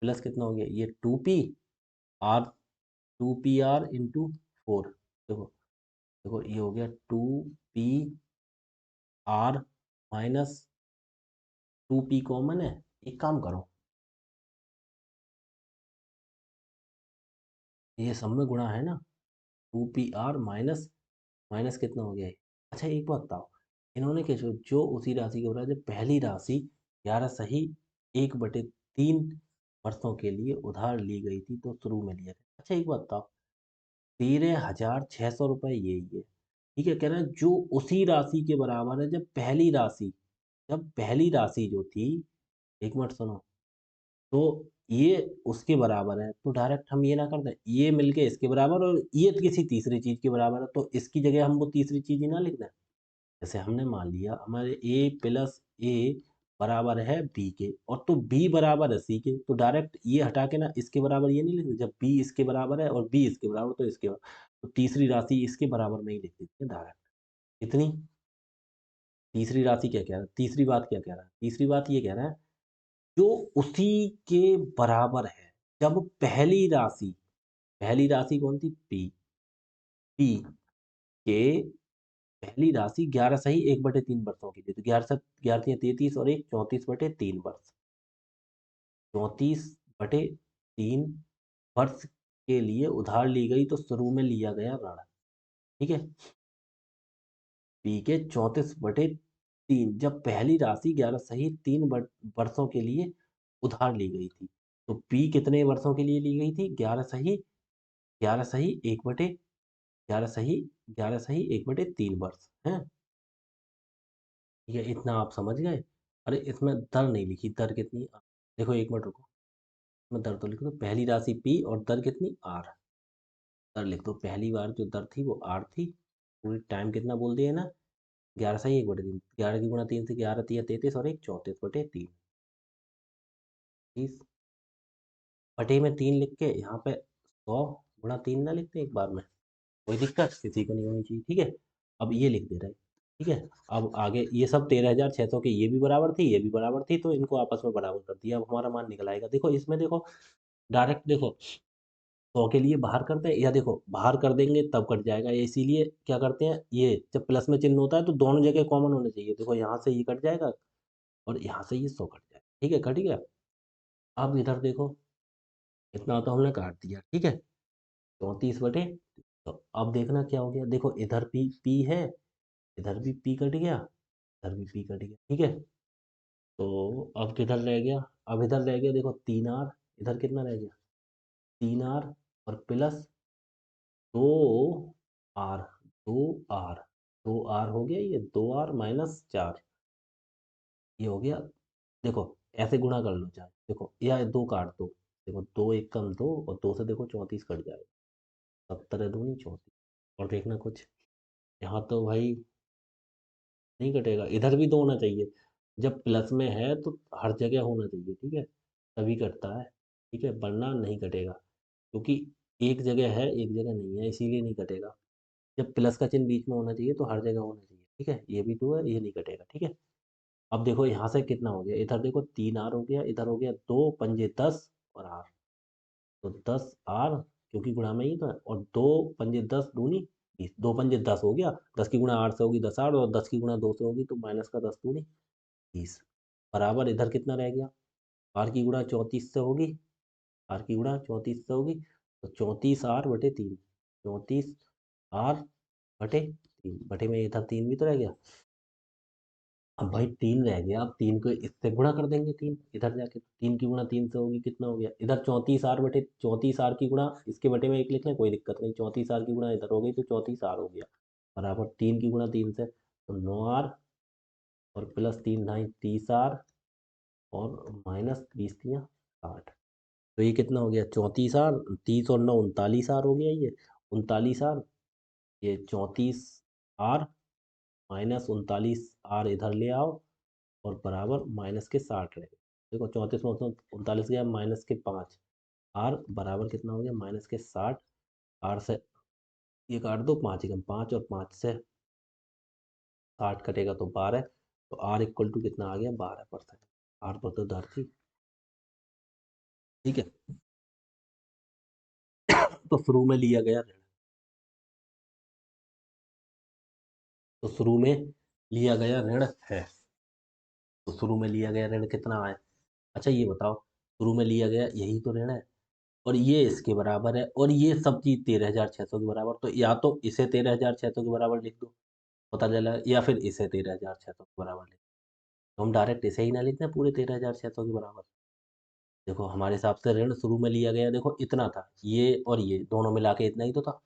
प्लस कितना हो गया ये 2 PR, 2 PR इंटू 4, देखो देखो ये हो गया 2 PR माइनस 2p कॉमन है, एक काम करो ये सब में गुणा है ना, 2 PR माइनस माइनस कितना हो गया है। अच्छा एक बात बताओ, इन्होंने क्या जो उसी राशि के बराबर, जब पहली राशि 11 सही 1/3 वर्षों के लिए उधार ली गई थी तो शुरू में लिया था। अच्छा एक बात बताओ, 13,600 रुपये यही है, ठीक है, कह रहे हैं जो उसी राशि के बराबर है जब पहली राशि जो थी, एक मिनट सुनो, तो ये उसके बराबर है, तो डायरेक्ट हम ये ना कर दें ये मिलके इसके बराबर और ये किसी तीसरी चीज के बराबर है, तो इसकी जगह हम वो तीसरी चीज ही ना लिख दें, जैसे हमने मान लिया हमारे a प्लस ए बराबर है b के, और तो b बराबर है c के, तो डायरेक्ट ये हटा के ना इसके बराबर ये नहीं लिखते, जब b इसके बराबर है और b इसके बराबर तो इसके बराबर, तो तीसरी राशि इसके बराबर में ही लिख देते हैं डायरेक्ट, इतनी। तीसरी राशि क्या कह रहा है, तीसरी बात क्या कह रहा है, तीसरी बात ये कह रहा है जो उसी के बराबर है, जब पहली राशि कौन थी p के, पहली राशि 11 सही 1/3 वर्षों की थी, तो 11 11 33 और एक 34/3 वर्ष, 34/3 वर्ष के लिए उधार ली गई तो शुरू में लिया गया ऋण, ठीक है, पी के 34/3, जब पहली राशि 11 सही 3 वर्षों के लिए उधार ली गई थी, तो पी कितने वर्षों के लिए ली गई थी 11 सही 11 सही 1/3 वर्ष है, ये इतना आप समझ गए। अरे इसमें दर नहीं लिखी, दर कितनी, देखो एक मिनट रुको, मैं दर तो लिख दो, पहली राशि पी और दर कितनी आर, दर लिख दो, पहली बार जो दर थी वो आर थी, पूरी टाइम कितना बोल दिया ना 11 सही 1/3, 11 की गुणा 3 से 11 3 33 और एक 34/3, 30 बटे में 3 लिख के यहाँ पे 100 गुणा 3 ना लिखते एक बार में, कोई दिक्कत किसी को नहीं होनी चाहिए, ठीक है, अब ये लिख दे रहे, ठीक है। अब आगे ये सब 13,600 के ये भी बराबर थी ये भी बराबर थी, तो इनको आपस में बराबर कर दिया, अब हमारा मान निकल आएगा, देखो इसमें देखो डायरेक्ट देखो 100 के लिए बाहर करते हैं, या देखो बाहर कर देंगे तब कट जाएगा, ये इसीलिए क्या करते हैं, ये जब प्लस में चिन्ह होता है तो दोनों जगह कॉमन होने चाहिए, देखो यहाँ से ये कट जाएगा और यहाँ से ये 100 कट जाएगा, ठीक है, कट गया। अब इधर देखो इतना तो हमने काट दिया, ठीक है, 34 बटे, तो अब देखना क्या हो गया, देखो इधर पी पी है, इधर भी पी कट गया, इधर भी पी कट गया, ठीक है, तो अब किधर रह गया, अब इधर रह गया देखो 3 R, इधर कितना रह गया 3 R, और प्लस 2 R, 2 R, 2 R हो गया, ये 2 R माइनस 4, ये हो गया, देखो ऐसे गुणा कर लो चाहे, देखो या दो काट दो, देखो दो एक कम दो और दो से देखो 34 कट जाएगा, 17 दूनी 34, और देखना कुछ यहाँ तो भाई नहीं कटेगा, इधर भी 2 होना चाहिए, जब प्लस में है तो हर जगह होना चाहिए, ठीक है, तभी कटता है, ठीक है, वरना नहीं कटेगा, क्योंकि एक जगह है एक जगह नहीं है, इसीलिए नहीं कटेगा। जब प्लस का चिन्ह बीच में होना चाहिए तो हर जगह होना चाहिए, ठीक है, ये भी टू है, ये नहीं कटेगा, ठीक है। अब देखो यहाँ से कितना हो गया, इधर देखो 3 आर हो गया, इधर हो गया 2 पंजे 10 और आर, तो 10 आर, क्योंकि गुणा में ही तो है, और 2 पंजे 10 दूनी 20, 2 पंजे 10 हो गया, 10 की गुणा 8 से होगी 10 आर, और 10 की गुणा 2 से होगी तो माइनस का 10 दूनी 20, बराबर इधर कितना रह गया, आर की गुणा 34 से होगी, आर की गुणा 34 से होगी, तो 34 आर बटे 3, 34 आर बटे 3, बटे में इधर 3 भी तो रह गया। अब भाई 3 रह गया, अब 3 को इससे गुणा कर देंगे, 3 इधर जाके 3 की गुणा 3 से होगी, कितना हो गया, इधर 34 आर की गुणा इसके बटे में 1 लिख लें, कोई दिक्कत नहीं, 34 आर की गुणा इधर हो गई तो 34 आर हो गया, बराबर 3 की गुणा 3 से तो 9 आर, और प्लस 3 9 30 आर, और माइनस 20 3 60, तो ये कितना हो गया, 34 आर, 30 और 9 39 आर हो गया, ये 39 आर, ये 34 आर माइनस 39 आर इधर ले आओ, और बराबर माइनस के 60 रहे। देखो 34 में 39 गया, माइनस के 5, आर बराबर कितना हो गया, माइनस के 60, आर से ये काट दो, 5 एकम 5, और 5 से 60 कटेगा तो 12, तो आर इक्वल टू कितना आ गया, 12%, आर पर तो धरती, ठीक है। तो शुरू में लिया गया ऋण, तो शुरू में लिया गया ऋण है, तो शुरू में लिया गया ऋण कितना है, अच्छा ये बताओ, शुरू में लिया गया यही तो ऋण है, और ये इसके बराबर है, और ये सब चीज 13,600 के बराबर, तो या तो इसे 13,600 के बराबर लिख दो, पता चला, या फिर इसे 13,600 के बराबर लिख दो, तो हम डायरेक्ट इसे ही ना लिखते हैं पूरे 13,600 के बराबर। देखो हमारे हिसाब से ऋण शुरू में लिया गया, देखो इतना था, ये और ये दोनों मिला के इतना ही तो था,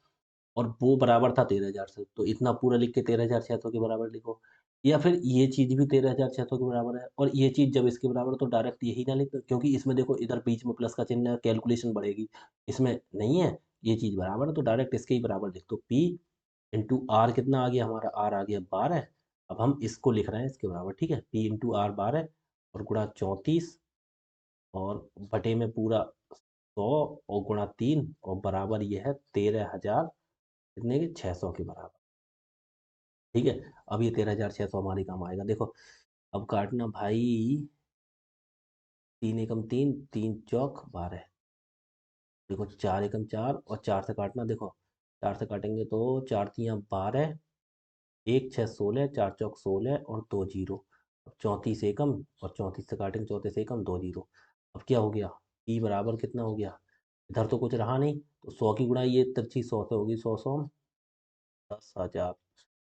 और वो बराबर था 13,000 से, तो इतना पूरा लिख के 13,600 के बराबर लिखो, या फिर ये चीज भी 13,600 के बराबर है, और ये चीज जब इसके बराबर तो डायरेक्ट यही ना लिख, क्योंकि इसमें देखो इधर बीच में प्लस का चिन्ह है, कैलकुलेशन बढ़ेगी, इसमें नहीं है, ये चीज बराबर है तो डायरेक्ट इसके ही बराबर लिख दो, पी इंटू आर कितना आ गया, हमारा आर आ गया 12, अब हम इसको लिख रहे हैं इसके बराबर, ठीक है, पी इंटू आर 12, और गुणा 34, और बटे में पूरा 100, और गुणा 3, और बराबर ये है 13,000 कितने के, 600 के बराबर, ठीक है। अब ये 13,600 हमारी काम आएगा, देखो अब काटना भाई, 3 एकम 3, 3 चौक 12, देखो 4 एकम 4, और 4 से काटना, देखो 4 से काटेंगे तो 4 तियाँ 12, 1 6 16, 4 चौक 16, और 2 जीरो, अब 34 एकम, और 34 से काटेंगे 34 एकम 2 जीरो, अब क्या हो गया, पी बराबर कितना हो गया, इधर तो कुछ रहा नहीं, तो 100 की गुणा ये तरछी 100 से होगी, 100 10,000,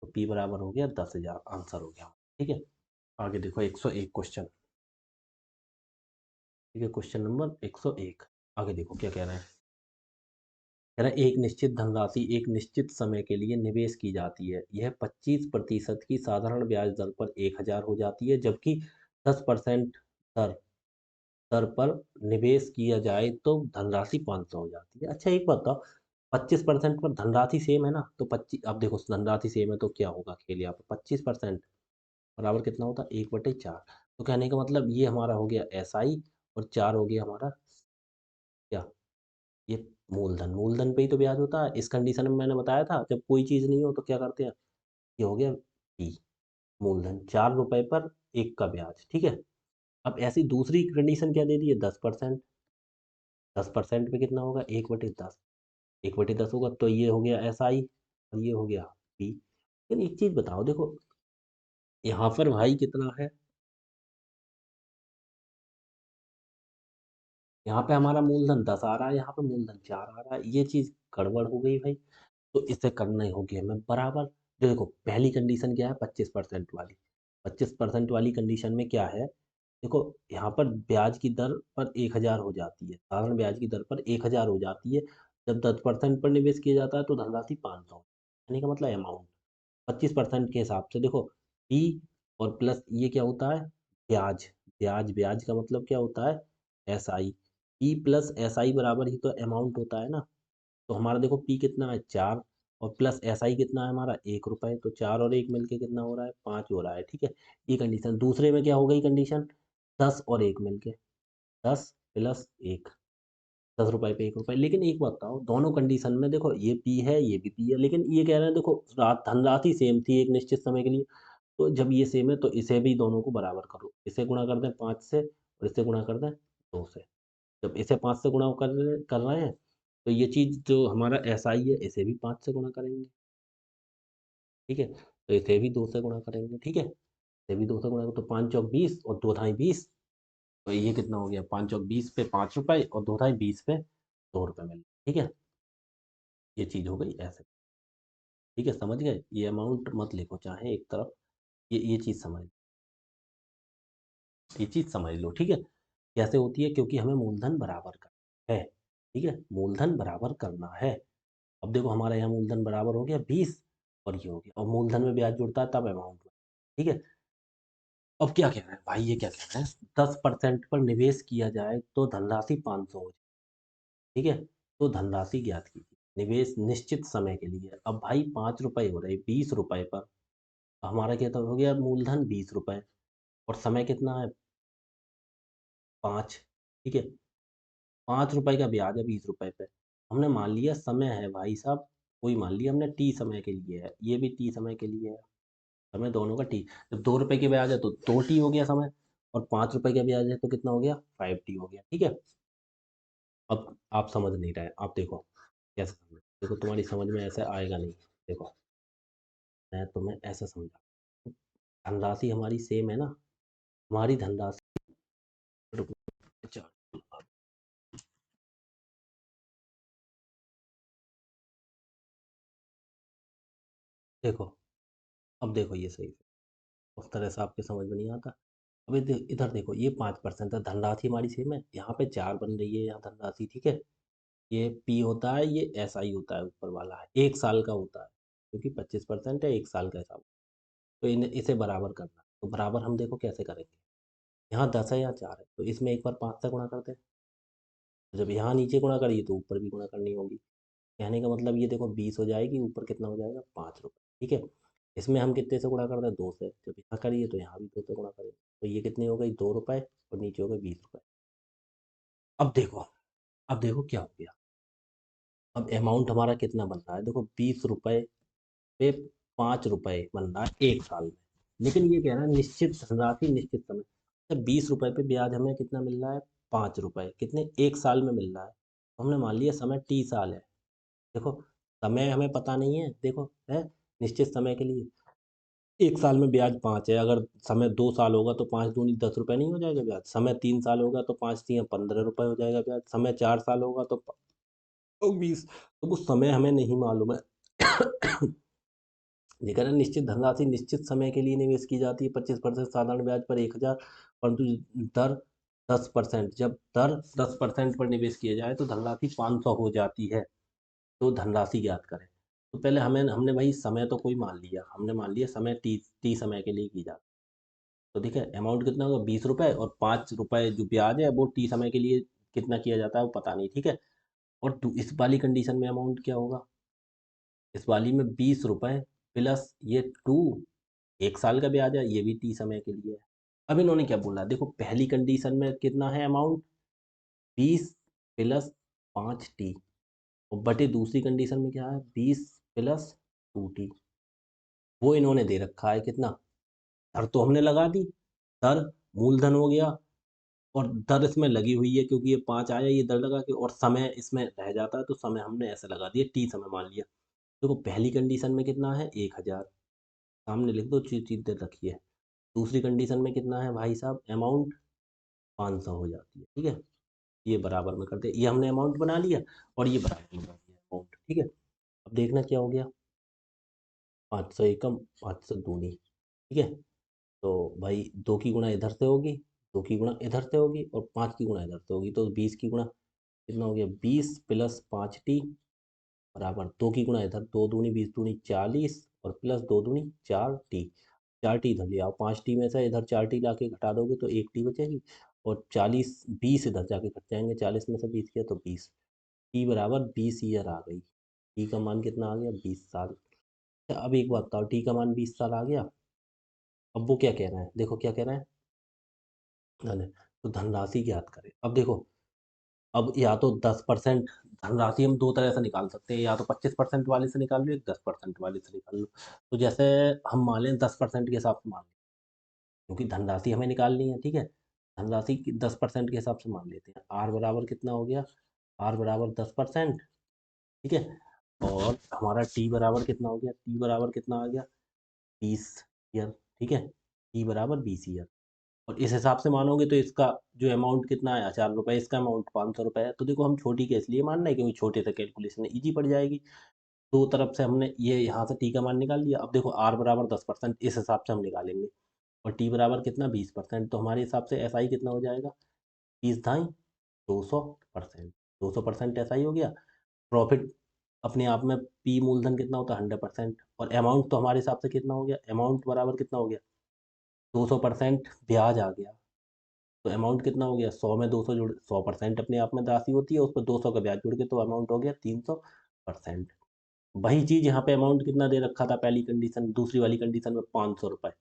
तो पी बराबर हो गया 10,000, आंसर हो गया, ठीक है। आगे देखो 101 क्वेश्चन, ठीक है, क्वेश्चन नंबर 101, आगे देखो क्या कह रहे हैं, कह रहा है एक निश्चित धनराशि एक निश्चित समय के लिए निवेश की जाती है, यह 25% की साधारण ब्याज दर पर 1,000 हो जाती है, जबकि 10% दर दर पर निवेश किया जाए तो धनराशि 500 हो जाती है। अच्छा एक बात बताओ, 25% पर धनराशि सेम है ना, तो 25, अब देखो धनराशि सेम है तो क्या होगा खेल, यहाँ पे 25% बराबर कितना होता है, 1/4, तो कहने का मतलब ये हमारा हो गया SI, और 4 हो गया हमारा क्या, ये मूलधन, मूलधन पे ही तो ब्याज होता है, इस कंडीशन में मैंने बताया था जब कोई चीज़ नहीं हो तो क्या करते हैं, ये हो गया P, मूलधन 4 रुपए पर 1 का ब्याज, ठीक है। अब ऐसी दूसरी कंडीशन क्या दे दी है, 10%, 10% पे कितना होगा, 1/10, 1/10 होगा, तो ये हो गया SI, और ये हो गया P। लेकिन एक चीज़ बताओ, देखो यहाँ पर भाई कितना है, यहाँ पे हमारा मूलधन 10 आ रहा है, यहाँ पे मूलधन 4 आ रहा है, ये चीज़ गड़बड़ हो गई भाई, तो इसे करना ही होगी हमें बराबर। देखो पहली कंडीशन क्या है, 25% वाली, 25% वाली कंडीशन में क्या है, देखो यहाँ पर ब्याज की दर पर 1,000 हो जाती है, साधारण ब्याज की दर पर 1,000 हो जाती है, जब 10% पर निवेश किया जाता है तो धनराशि 500, यानी का मतलब अमाउंट 25% के हिसाब से, देखो पी और प्लस ये क्या होता है, ब्याज, ब्याज का मतलब क्या होता है, SI, पी प्लस SI बराबर ही तो अमाउंट होता है ना, तो हमारा देखो पी कितना है 4, और प्लस SI कितना है हमारा 1 रुपये, तो 4 और 1 मिलके कितना हो रहा है 5 हो रहा है, ठीक है। ये कंडीशन। दूसरे में क्या हो गई कंडीशन 10 और 1 मिलके 10 प्लस 1 10 रुपये पे 1 रुपये। लेकिन एक बात बताओ, दोनों कंडीशन में देखो ये P है ये भी P है, लेकिन ये कह रहे हैं देखो धनराशि सेम थी एक निश्चित समय के लिए, तो जब ये सेम है तो इसे भी दोनों को बराबर करो। इसे गुणा कर दें 5 से और इसे गुणा कर दें 2 से। जब इसे 5 से गुणा कर रहे हैं तो ये चीज़ जो हमारा SI है इसे भी 5 से गुणा करेंगे, ठीक है। तो इसे भी 2 से गुणा करेंगे, ठीक है। इसे भी 2 से गुणा, तो 5 चौक 20 और 2 धाई 20, तो ये कितना हो गया 5 चौक 20 पे 5 रुपये और 2 धाई 20 पे 2 रुपये मिले, ठीक है। ये चीज़ हो गई ऐसे, ठीक है। समझ गए? ये अमाउंट मत लिखो चाहे एक तरफ, ये चीज़ समझ, ये चीज़ समझ लो, ठीक है। कैसे होती है? क्योंकि हमें मूलधन बराबर करना है, ठीक है। मूलधन बराबर करना है। अब देखो हमारा यहाँ मूलधन बराबर हो गया 20 और ये हो गया, और मूलधन में ब्याज जुड़ता है तब अमाउंट, ठीक है। अब क्या कह रहे हैं भाई, ये क्या कह रहे हैं 10% पर निवेश किया जाए तो धनराशि 500 हो जाए, ठीक है। तो धनराशि ज्ञात कीजिए निवेश निश्चित समय के लिए। अब भाई 5 रुपये हो रहे 20 रुपये पर, हमारा क्या तो हो गया मूलधन 20 रुपये और समय कितना है 5, ठीक है। 5 रुपये का ब्याज है 20 रुपये पे। हमने मान लिया समय है भाई साहब, कोई मान लिया हमने T समय के लिए है, ये भी T समय के लिए है, समय दोनों का T। जब 2 रुपये की ब्याज है तो 2T हो गया समय, और 5 रुपये का ब्याज है तो कितना हो गया 5T हो गया, ठीक है। अब आप समझ नहीं रहे, आप देखो कैसे समझ, देखो तुम्हारी समझ में ऐसे आएगा नहीं। देखो मैं तुम्हें ऐसा समझा, धनराशि हमारी सेम है ना, हमारी धनराशि, देखो अब देखो ये सही से, उस तरह से आपके समझ में नहीं आता। अब इधर देखो ये 5% है, धनराशि हमारी सेम है, यहाँ पे 4 बन रही है यहाँ धनराशि, ठीक है। ये P होता है, ये SI होता है, ऊपर वाला है 1 साल का होता है, क्योंकि 25% है 1 साल का हिसाब। तो इसे बराबर करना, तो बराबर हम देखो कैसे करेंगे, यहाँ 10 है यहाँ 4 है, तो इसमें एक बार 5 से गुणा करते हैं। तो जब यहाँ नीचे गुणा करिए तो ऊपर भी गुणा करनी होगी। कहने का मतलब ये देखो 20 हो जाएगी, ऊपर कितना हो जाएगा 5 रुपये, ठीक है। इसमें हम कितने से गुणा करते हैं 2 से, जब यहाँ करिए तो यहाँ भी 2 से गुणा करेंगे, तो ये कितनी हो गई 2 रुपये और नीचे हो गए 20 रुपये। अब देखो, अब देखो क्या हो गया, अब अमाउंट हमारा कितना बन रहा है, देखो 20 रुपये पे 5 रुपये बन रहा है 1 साल में। लेकिन ये कह रहा है निश्चित धनराशि निश्चित समय, तो 20 रुपये पे ब्याज हमें कितना मिल रहा है 5 रुपये, कितने 1 साल में मिल रहा है। तो हमने मान लिया समय T साल है। देखो समय हमें पता नहीं है, देखो है निश्चित समय के लिए 1 साल में ब्याज 5 है, अगर समय 2 साल होगा तो 5 दूनी 10 रुपये नहीं हो जाएगा ब्याज, समय 3 साल होगा तो 5 तियां 15 रुपये हो जाएगा ब्याज, समय 4 साल होगा तो 20। तो वो समय हमें नहीं मालूम है। ये कह रहे हैं निश्चित धनराशि निश्चित समय के लिए निवेश की जाती है 25% साधारण ब्याज पर 1000, परंतु दर 10%, जब दर 10% पर निवेश किया जाए तो धनराशि 500 हो जाती है। तो धनराशि ज्ञात करें। तो पहले हमने भाई समय तो कोई मान लिया, हमने मान लिया समय टी समय के लिए की जाती है। तो ठीक है, अमाउंट कितना होगा 20 रुपये, और 5 रुपये जो ब्याज है वो T समय के लिए कितना किया जाता है वो पता नहीं, ठीक है। और इस वाली कंडीशन में अमाउंट क्या होगा, इस वाली में 20 रुपये प्लस ये 2, 1 साल का ब्याज है, ये भी T समय के लिए है। अब इन्होंने क्या बोला, देखो पहली कंडीशन में कितना है अमाउंट 20 प्लस 5T, और बटे दूसरी कंडीशन में क्या है 20 प्लस 2T। वो इन्होंने दे रखा है कितना, दर तो हमने लगा दी, दर मूलधन हो गया, और दर इसमें लगी हुई है क्योंकि ये 5 आया, ये दर लगा के, और समय इसमें रह जाता है तो समय हमने ऐसे लगा दिया T समय मान लिया। देखो पहली कंडीशन में कितना है 1000, सामने लिख दो, चीज चीज दे रखी है। दूसरी कंडीशन में कितना है भाई साहब अमाउंट 500 हो जाती है, ठीक है। ये बराबर में करते, ये हमने अमाउंट बना लिया और ये बराबर में कर दिया अमाउंट, ठीक है। अब देखना क्या हो गया 500 एकम 500 दूनी, ठीक है। तो भाई 2 की गुणा इधर से होगी, 2 की गुणा इधर से होगी, और 5 की गुणा इधर से होगी, तो 20 की गुणा कितना हो गया 20 प्लस 5T बराबर 2 की गुणा इधर, 2 दूनी 20 दूनी 40, और प्लस 2 दूनी 4T, 4T इधर ले आओ, 5T में से इधर 4T ला के घटा दोगे तो 1T बचेगी, और 40 20 इधर जाके घट जाएंगे, 40 में से 20 किया तो 20, T बराबर 20 ईयर आ गई। टी का मान कितना आ गया 20 साल। अच्छा, अब एक बात बताओ, टी का मान 20 साल आ गया। अब वो क्या कह रहा है, देखो क्या कह रहा है, तो धनराशि ज्ञात करें। अब देखो, अब या तो 10% धनराशि हम दो तरह से निकाल सकते हैं, या तो 25% वाले से निकाल लो, एक 10% वाले से निकाल लो। तो जैसे हम मान लें 10% के हिसाब से मान लें, क्योंकि धनराशि हमें निकालनी है, ठीक है। धनराशि 10% के हिसाब से मान लेते हैं। आर बराबर कितना हो गया, आर बराबर 10%, ठीक है। और हमारा टी बराबर कितना हो गया, टी बराबर कितना आ गया 20 ईयर, ठीक है। टी बराबर 20 ईयर। और इस हिसाब से मानोगे तो इसका जो अमाउंट कितना आया 4 रुपये, इसका अमाउंट 500 रुपये है। तो देखो हम छोटी के इसलिए मानना है क्योंकि छोटे से कैलकुलेशन ईजी पड़ जाएगी। दो तरफ से हमने ये यहाँ से टी का मान निकाल लिया। अब देखो आर बराबर 10%, इस हिसाब से हम निकालेंगे। और टी बराबर कितना 20%, तो हमारे हिसाब से एस आई कितना हो जाएगा, 30 ढाई 200%। 200% एस आई हो गया। प्रॉफिट अपने आप में पी मूलधन कितना होता है 100%। और अमाउंट तो हमारे हिसाब से कितना हो गया, अमाउंट बराबर कितना हो गया 200% ब्याज आ गया। तो अमाउंट कितना हो गया, 100 में 200 जुड़, 100% अपने आप में राशि होती है, उस पर 200 का ब्याज जुड़ के तो अमाउंट हो गया 300%। वही चीज यहाँ पे अमाउंट कितना दे रखा था पहली कंडीशन, दूसरी वाली कंडीशन में 500 रुपये।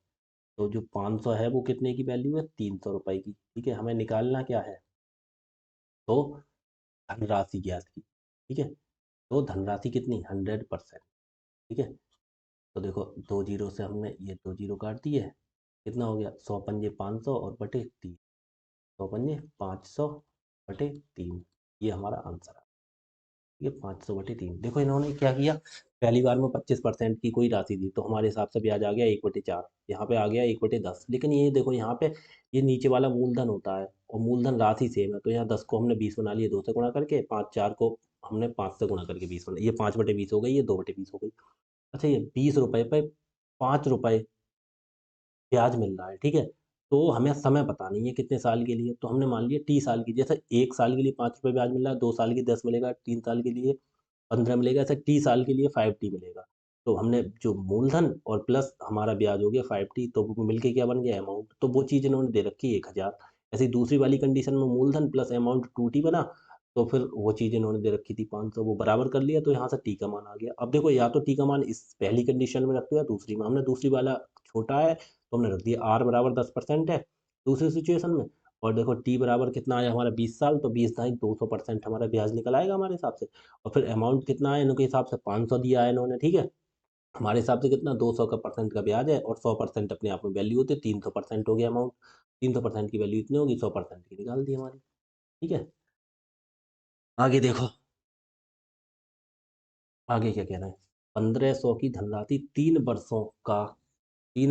तो जो 500 है वो कितने की वैल्यू है 300 रुपये की, ठीक है। हमें निकालना क्या है, तो धनराशि ज्ञात की, ठीक है। तो धनराशि कितनी 100%, ठीक है। तो देखो दो जीरो से हमने ये दो जीरो काट दिए, कितना हो गया 100 पंजे 500 और बटे 3, 100 पंजे 500 बटे 3, ये हमारा आंसर है। ये 500/3। देखो इन्होंने क्या किया, पहली बार में 25% की कोई राशि दी, तो हमारे हिसाब से ब्याज आ गया 1/4, यहाँ पे आ गया 1/10। लेकिन ये देखो यहाँ पे ये नीचे वाला मूलधन होता है और मूलधन राशि सेम है, तो यहाँ 10 को हमने 20 बना लिया 2 से गुणा करके, 5 4 को हमने 5 से गुणा करके 20 बना, ये 5/20 हो गई, ये 2/20 हो गई। अच्छा, ये 20 रुपये पे 5 रुपये ब्याज मिल रहा है, ठीक है। तो हमें समय पता नहीं है कितने साल के लिए, तो हमने मान लिया टी साल की, जैसे 1 साल के लिए 5 रुपये ब्याज मिल रहा है, 2 साल की 10 मिलेगा, 3 साल के लिए 15 मिलेगा, ऐसे टी साल के लिए 5T मिलेगा। तो हमने जो मूलधन और प्लस हमारा ब्याज हो गया 5T, तो वो मिलके क्या बन गया अमाउंट, तो वो चीज़ इन्होंने दे रखी है 1000। ऐसी दूसरी वाली कंडीशन में मूलधन प्लस अमाउंट 2T बना, तो फिर वो चीज़ इन्होंने दे रखी थी 500, वो बराबर कर लिया, तो यहाँ से टी का मान आ गया। अब देखो या तो टी का मान इस पहली कंडीशन में रख दो या दूसरी में, हमने दूसरी वाला छोटा है तो हमने रख दिया आर बराबर 10% है दूसरी सिचुएशन में। और देखो टी बराबर कितना आया हमारा 20 साल, तो 20 ढाई 200% हमारा ब्याज निकल आएगा हमारे हिसाब से। और फिर अमाउंट कितना है इनके हिसाब से 500 दिया है इन्होंने, ठीक है। हमारे हिसाब से कितना 200 का परसेंट का ब्याज है, और 100% अपने आप में वैल्यू होती है, 300% हो गया अमाउंट। 300% की वैल्यू इतनी होगी, 100% की निकाल दी हमारी, ठीक है। आगे देखो, आगे क्या कह रहे हैं, 1500 की धनराशि 3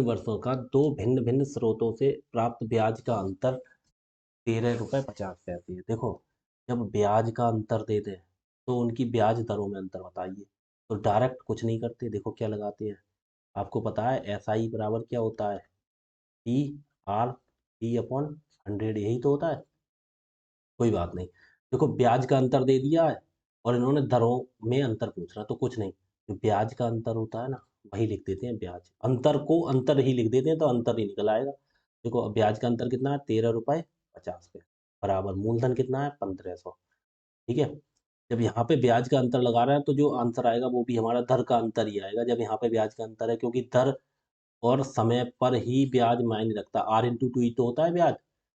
वर्षों का दो भिन्न भिन्न स्रोतों से प्राप्त ब्याज का अंतर 13 रुपये 50 पैसे। देखो जब ब्याज का अंतर दे दें तो उनकी ब्याज दरों में अंतर बताइए। तो डायरेक्ट कुछ नहीं करते, देखो क्या लगाते हैं, आपको पता है एस आई बराबर क्या होता है, टी आर टी अपॉन 100, यही तो होता है। कोई बात नहीं, देखो ब्याज का अंतर दे दिया है और इन्होंने दरों में अंतर पूछना, तो कुछ नहीं, जो ब्याज का अंतर होता है ना वही लिख देते हैं, ब्याज अंतर को अंतर ही लिख देते हैं, तो अंतर ही निकल आएगा। देखो अब ब्याज का अंतर कितना है 13 रुपये 50 पैसे, बराबर मूलधन कितना है 1500, ठीक है। जब यहाँ पे ब्याज का अंतर लगा रहा है तो जो आंसर आएगा वो भी हमारा दर का अंतर ही आएगा, जब यहाँ पे ब्याज का अंतर है, क्योंकि दर और समय पर ही ब्याज मायने रखता है, R/2 ही तो होता है ब्याज,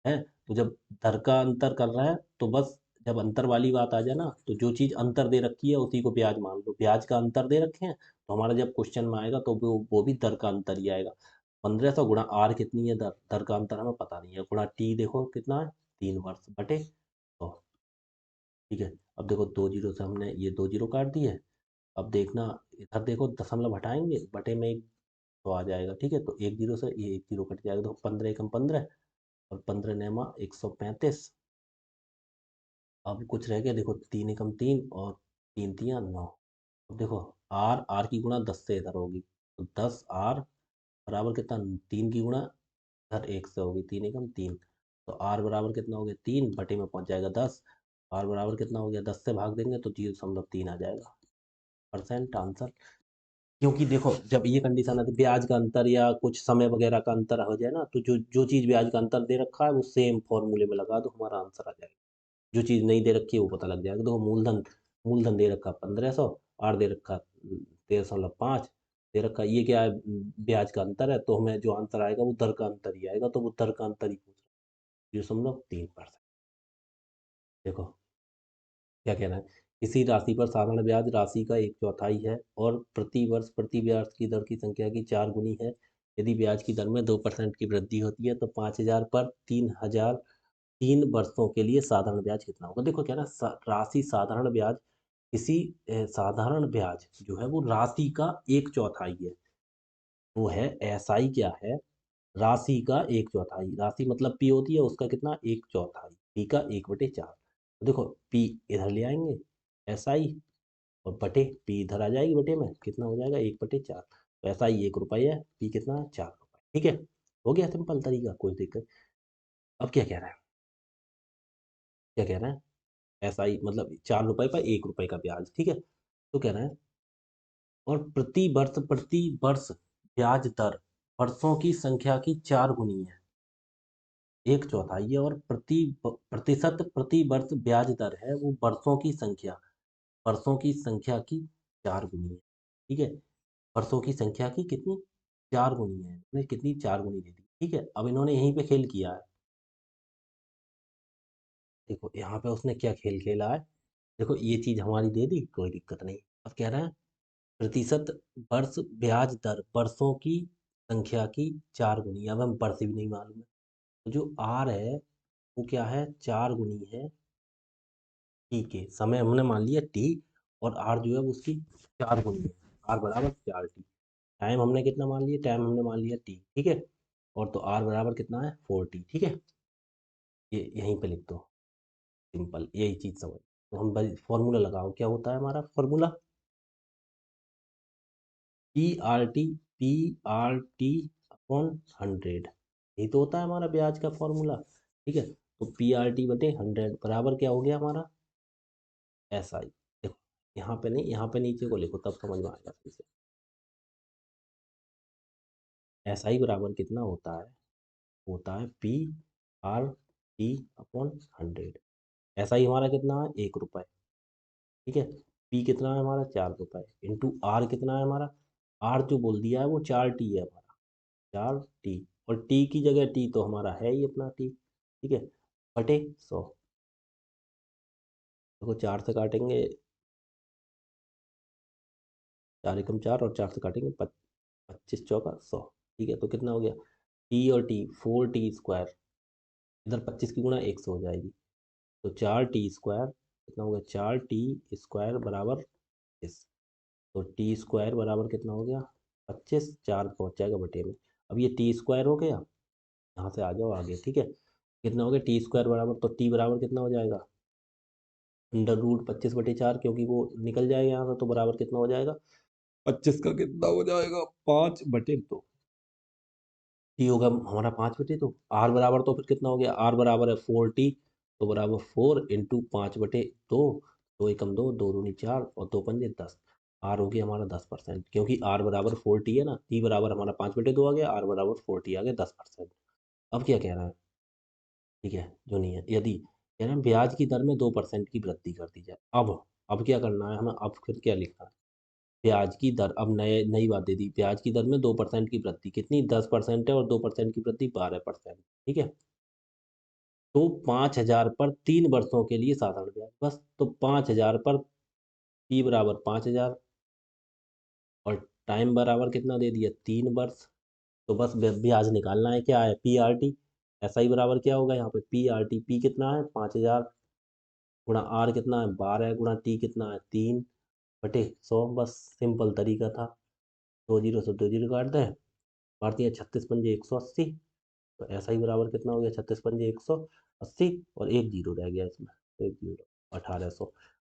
है। तो जब दर का अंतर कर रहा है तो बस, जब अंतर वाली बात आ जाए ना, तो जो चीज़ अंतर दे रखी है उसी को ब्याज मान लो, ब्याज का अंतर दे रखे हैं, तो हमारा जब क्वेश्चन में आएगा तो वो भी दर का अंतर ही आएगा। 1500 गुणा आर कितनी है, दर दर का अंतर हमें पता नहीं है, गुणा टी देखो कितना है 3 वर्ष बटे 100, ठीक है। अब देखो दो जीरो से हमने ये दो जीरो काट दिए। अब देखना इधर देखो दशमलव हटाएंगे, बटे में एक तो आ जाएगा, ठीक है। तो एक जीरो से ये एक जीरो कट जाएगा, तो 15 एकम 15 और 15 नेमा 135। अब कुछ रह गया, देखो 3 एकम 3 और 3 3 9। अब देखो आर आर की गुणा 10 से इधर होगी, तो 10 आर बराबर कितना 3 की गुणा इधर 1 से होगी, 3 एकम 3। तो आर बराबर कितना हो गया 3, बटे में पहुंच जाएगा 10। आर बराबर कितना हो गया 10 से भाग देंगे तो 0.3 आ जाएगा परसेंट आंसर। क्योंकि देखो जब ये कंडीशन आती है ब्याज का अंतर या कुछ समय वगैरह का अंतर हो जाए ना, तो जो जो चीज़ ब्याज का अंतर दे रखा है वो सेम फॉर्मूले में लगा दो, हमारा आंसर आ जाएगा। जो चीज़ नहीं दे रखी है वो पता लग जाएगा। देखो मूलधन मूलधन दे रखा 1500, आर दे रखा 13.5 दे रखा। ये क्या है, ब्याज का अंतर है, तो हमें जो आंसर आएगा वो दर का अंतर ही आएगा, तो वो दर का अंतर ही पूछ रहा है। 0.3%। देखो क्या कहना है, किसी राशि पर साधारण ब्याज राशि का एक चौथाई है और प्रति वर्ष प्रति ब्याज की दर की संख्या की 4 गुनी है। यदि ब्याज की दर में 2% की वृद्धि होती है तो 5,000 पर 3,000 3 वर्षों के लिए साधारण ब्याज कितना होगा। देखो क्या ना, राशि साधारण ब्याज, किसी साधारण ब्याज जो है वो राशि का एक चौथाई है। वो है एसआई क्या है, राशि का एक चौथाई। राशि मतलब पी होती है, उसका कितना, एक चौथाई, पी का 1/4। तो देखो पी इधर ले आएंगे एसआई, और बटे पी इधर आ जाएगी, बटे में कितना हो जाएगा 1/4। तो एसआई 1 रुपये है, पी कितना है 4 रुपये। ठीक है, हो गया सिंपल तरीका, कोई दिक्कत। अब क्या कह रहा है, क्या कह रहा है, एसआई मतलब 4 रुपये पर 1 रुपये का ब्याज। ठीक है, तो कह रहा है और प्रति वर्ष ब्याज दर वर्षों की संख्या की 4 गुनी है, एक चौथाई है, और प्रतिशत प्रति वर्ष ब्याज दर है वो वर्षों की संख्या की 4 गुनी है। ठीक है, वर्षों की संख्या की कितनी, 4 गुनी है, इन्होंने कितनी 4 गुनी दे दी। ठीक है, अब इन्होंने यहीं पे खेल किया है। देखो यहाँ पे उसने क्या खेल खेला है, देखो ये चीज हमारी दे दी, कोई दिक्कत नहीं। अब कह रहा है प्रतिशत वर्ष ब्याज दर वर्षों की संख्या की 4 गुनी। अब हम वर्ष भी नहीं मालूम है, तो जो आर है वो क्या है, 4 गुनी है टी के। समय हमने मान लिया टी, और आर जो है वो उसकी 4 गुनी है, आर बराबर 4 टी। टाइम हमने कितना मान लिया, टाइम हमने मान लिया टी। ठीक है, और तो आर बराबर कितना है 4 टी। ठीक है, ये यहीं पे लिख दो, सिंपल यही चीज समझ। तो हम भाई फॉर्मूला लगाओ, क्या होता है हमारा formula, P R T upon 100। यही तो होता है हमारा ब्याज का फॉर्मूला। ठीक है, तो पी आर टी बटे 100 बराबर क्या हो गया हमारा, एस आई। देखो यहाँ पे नहीं, यहाँ पे नीचे को लिखो तब समझ में आएगा सही से। एस आई बराबर कितना होता है P R T upon 100। S I हमारा कितना है 1 रुपये। ठीक है, पी कितना है हमारा 4 रुपये, इंटू आर कितना है हमारा, आर जो बोल दिया है वो 4 टी है हमारा, 4 टी। और टी की जगह टी तो हमारा है ही अपना टी। ठीक है, बटे 100। देखो 4 से काटेंगे, 4 एकम 4, और 4 से काटेंगे 25 चौका 100। ठीक है, तो कितना हो गया, टी और टी 4 टी स्क्वायर, इधर 25 की गुणा 100 हो जाएगी, तो 4 टी स्क्वायर कितना हो गया, 4 टी स्क्वायर बराबर 25। तो टी स्क्वायर बराबर कितना हो गया 25, 4 पहुंच जाएगा बटे में। अब ये टी स्क्वायर हो गया, यहाँ से आ जाओ आगे। ठीक है, कितना हो गया टी स्क्वायर बराबर, तो टी बराबर कितना हो जाएगा √25/4, क्योंकि वो निकल जाएगा यहाँ से, तो बराबर कितना हो जाएगा 25 का कितना हो जाएगा 5/2। टी होगा हमारा 5/2। आर बराबर तो फिर कितना हो गया, आर बराबर है 4 टी, तो बराबर 4 × 5/2। 2 एकम 2, 2 दूनी 4, और 2 पंजे 10। आर हो गया हमारा 10%, क्योंकि आर बराबर 4 टी है ना, टी बराबर हमारा 5/2 आ गया, आर बराबर 4 टी आ गया 10%। अब क्या कह रहा है, ठीक है जो नहीं है, यदि कह रहे हैं ब्याज की दर में 2% की वृद्धि कर दी जाए। अब क्या करना है हमें, अब फिर क्या लिखना है, ब्याज की दर, अब नई बात दे दी, ब्याज की दर में 2% की वृद्धि, कितनी 10% है, और 2% की वृद्धि 12%। ठीक है, तो 5,000 पर 3 वर्षों के लिए साधारण ब्याज, बस तो 5,000 पर पी बराबर 5,000, और टाइम बराबर कितना दे दिया 3 वर्ष। तो बस ब्याज निकालना है, क्या है पी आर टी। ऐसा ही बराबर क्या होगा यहाँ पे पी आर टी, पी कितना है 5,000, गुणा आर कितना है 12, गुणा टी कितना है 3/100। बस सिंपल तरीका था, 2 जीरो से 2 जीरो काट दें, मारती है 36 पंजे 180। तो ऐसा ही बराबर कितना हो गया 36 पंजे 180, और एक जीरो रह गया इसमें, तो एक जीरो 1,800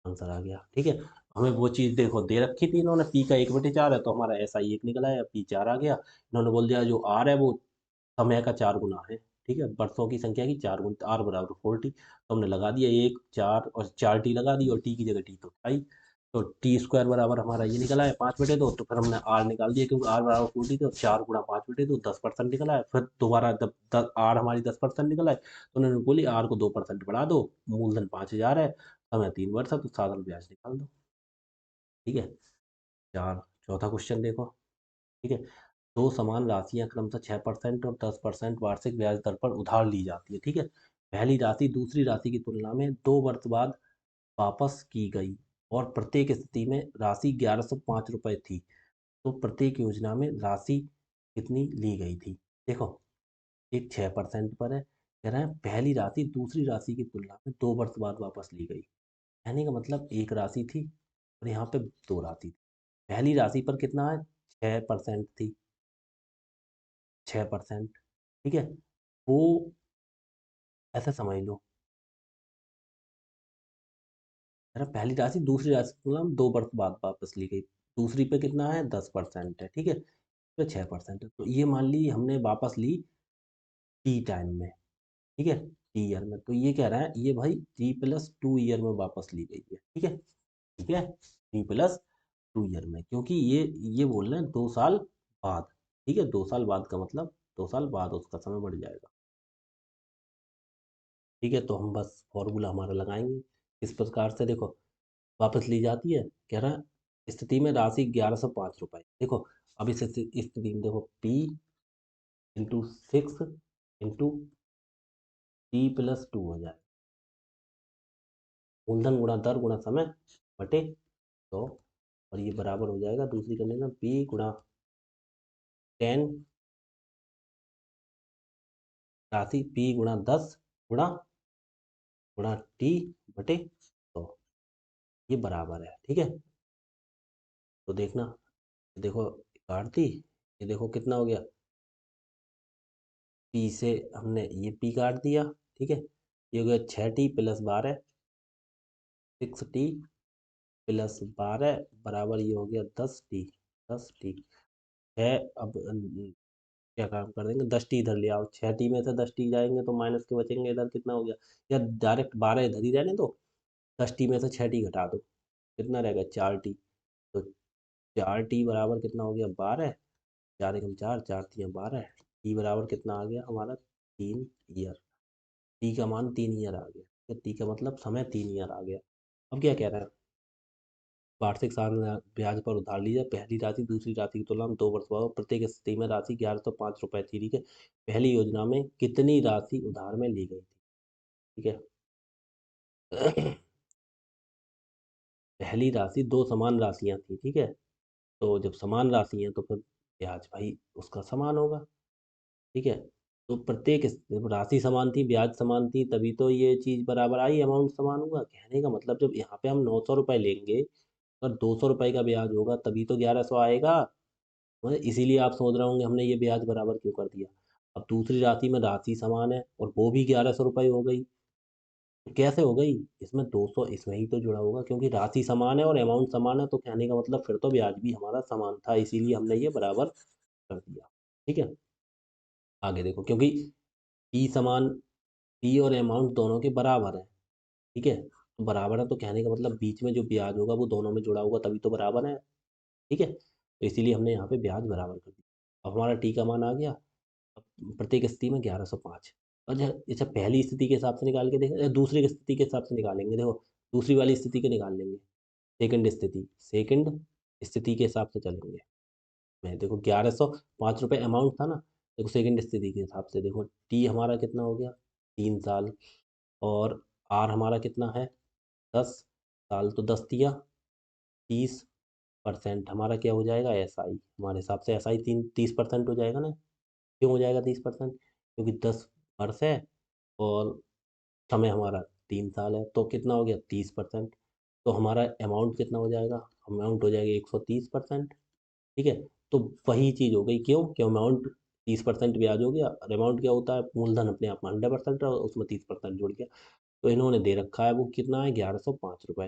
आंसर आ गया। ठीक है, हमें वो चीज़ देखो दे रखी थी इन्होंने, पी का 1/4 है, तो हमारा ऐसा ही एक निकला है, पी 4 आ गया। इन्होंने बोल दिया जो आर है वो समय का 4 गुना है। ठीक है, वर्षों की संख्या की 4 गुना, आर बराबर 4 टी, तो हमने लगा दिया 1 4 और 4 टी लगा दी, और टी की जगह टी तो आई। तो टी स्क्वायर बराबर हमारा ये निकला है 5/2। तो फिर हमने आर निकाल दिया, क्योंकि आर बराबर 4 टी थी, और 4 × 5/2 10% निकला है। फिर दोबारा जब आर हमारी 10% निकला है, तो उन्होंने बोली आर को 2% बढ़ा दो, मूलधन 5,000 है, समय 3 वर्ष है, तो साधारण ब्याज निकाल दो। ठीक है। चौथा क्वेश्चन देखो। ठीक है। दो समान राशियां क्रमशः 6% और 10% वार्षिक ब्याज दर पर उधार ली जाती है। ठीक है। पहली राशि दूसरी राशि की तुलना में 2 वर्ष बाद वापस की गई और प्रत्येक स्थिति में राशि 1105 रुपये थी। तो प्रत्येक योजना में राशि कितनी ली गई थी? देखो, एक 6% पर है, कह रहे हैं पहली राशि दूसरी राशि की तुलना में 2 वर्ष बाद वापस ली गई। कहने का मतलब एक राशि थी और यहाँ पे दो राशि थी। पहली राशि पर कितना है? 6% थी। 6%। ठीक है। वो ऐसा समझ लो, है ना, पहली राशि दूसरी राशि की तुलना में 2 वर्ष बाद वापस ली गई। दूसरी पे कितना है? 10% है। ठीक है। तो 6% है, तो ये मान ली हमने वापस ली टी टाइम में। ठीक है। टी ईयर में, तो ये कह रहा है ये भाई 3+2 ईयर में वापस ली गई है। ठीक है। ठीक है। 3+2 ईयर में, क्योंकि ये बोल रहे हैं 2 साल बाद। ठीक है। 2 साल बाद का मतलब 2 साल बाद उसका समय बढ़ जाएगा। ठीक है। तो हम बस फॉर्मूला हमारा लगाएंगे इस प्रकार से। देखो, वापस ली जाती है, कह रहा है स्थिति में राशि 1105 रुपये। देखो, अब इस स्थिति में देखो, P × 6 इंटू T+2 हो जाए, मूलधन गुणा दर गुणा समय बटे 100, और ये बराबर हो जाएगा दूसरी कंडीशन P × 10, राशि P × 10 गुणा गुणा T बटे 100, ये बराबर है। ठीक है। तो देखना, देखो काट दी, ये देखो कितना हो गया, P से हमने ये P काट दिया। ठीक है। ये हो गया 6T + 12, 6T + 12 बराबर ये हो गया 10T। 10T है। अब क्या काम कर देंगे, 10T इधर ले आओ, 6T में से 10T जाएंगे तो माइनस के बचेंगे, इधर कितना हो गया, या डायरेक्ट 12 इधर ही रहने दो, 10T में से 6T घटा दो, कितना रहेगा 4T। तो 4T बराबर कितना हो गया 12, 4 × 4, 4×3 = 12, टी बराबर कितना आ गया हमारा 3 ईयर। टी का मान 3 ईयर आ गया। तो टी का मतलब समय 3 ईयर आ गया। अब क्या कह रहा है, वार्षिक साधारण ब्याज पर उधार लिया पहली राशि दूसरी राशि की तुलना में 2 वर्ष बाद प्रत्येक स्थिति में राशि 1105 रुपये थी। ठीक है। पहली योजना में कितनी राशि उधार में ली गई थी? ठीक है। पहली राशि दो समान राशियां थी। ठीक है। तो जब समान राशि है तो फिर ब्याज भाई उसका समान होगा। ठीक है। तो प्रत्येक जब राशि समान थी ब्याज समान थी तभी तो ये चीज बराबर आई, अमाउंट समान हुआ। कहने का मतलब जब यहाँ पे हम 900 रुपये लेंगे और 200 रुपये का ब्याज होगा तभी तो 1100 आएगा। मतलब इसीलिए आप सोच रहे होंगे हमने ये ब्याज बराबर क्यों कर दिया। अब दूसरी राशि में राशि समान है और वो भी 1100 रुपये हो गई, तो कैसे हो गई, इसमें 200 इसमें ही तो जुड़ा होगा, क्योंकि राशि समान है और अमाउंट समान है, तो कहने का मतलब फिर तो ब्याज भी हमारा समान था, इसीलिए हमने ये बराबर कर दिया। ठीक है। आगे देखो, क्योंकि पी समान, पी और अमाउंट दोनों के बराबर है। ठीक है। तो बराबर है तो कहने का मतलब बीच में जो ब्याज होगा वो दोनों में जुड़ा होगा तभी तो बराबर है। ठीक है। तो इसीलिए हमने यहाँ पे ब्याज बराबर कर दिया। अब हमारा टी का मान आ गया। अब प्रत्येक स्थिति में 1105। और अच्छा, पहली स्थिति के हिसाब से निकाल के देखें, दूसरी की स्थिति के हिसाब से निकालेंगे। देखो, दूसरी वाली स्थिति के निकाल लेंगे, सेकंड स्थिति के हिसाब से चलेंगे। मैं देखो 1105 रुपये अमाउंट था ना, देखो सेकंड स्थिति के हिसाब से देखो, टी हमारा कितना हो गया 3 साल, और आर हमारा कितना है 10 साल, तो 10×3 = 30%, हमारा क्या हो जाएगा SI, हमारे हिसाब से SI 30% हो जाएगा ना। क्यों हो जाएगा 30%? क्योंकि 10 वर्ष है और समय हमारा 3 साल है, तो कितना हो गया 30%। तो हमारा अमाउंट कितना हो जाएगा, अमाउंट हो जाएगा 130%। ठीक है। तो वही चीज़ हो गई, क्यों, कि अमाउंट 30% ब्याज हो गया और अमाउंट क्या होता है, मूलधन अपने आप में 100% है और उसमें 30% जुड़ गया। तो इन्होंने दे रखा है वो कितना है 1105 रुपये।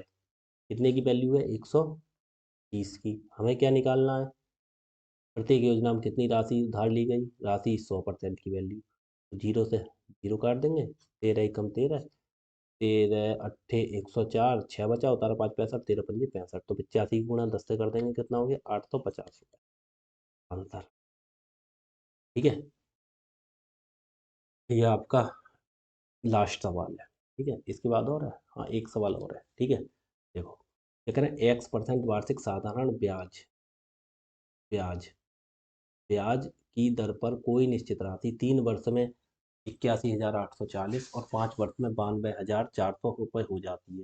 कितने की वैल्यू है 130 की। हमें क्या निकालना है, प्रत्येक योजना में कितनी राशि उधार ली गई, राशि 100% की वैल्यू। तो जीरो से जीरो काट देंगे, 13 × 1 = 13, 13 × 8 = 104, 6 बचा, उतारा 5 65, 13×5 = 65, तो 85 गुणा 10 से कर देंगे, कितना हो गया 850 रुपये आंसर। ठीक है। ये आपका लास्ट सवाल है। ठीक है। इसके बाद और है, हाँ एक सवाल और है। ठीक है। देखो, क्या करें, x% वार्षिक साधारण ब्याज ब्याज ब्याज की दर पर कोई निश्चित राशि 3 वर्ष में 81,840 और 5 वर्ष में 92,400 रुपये हो जाती है।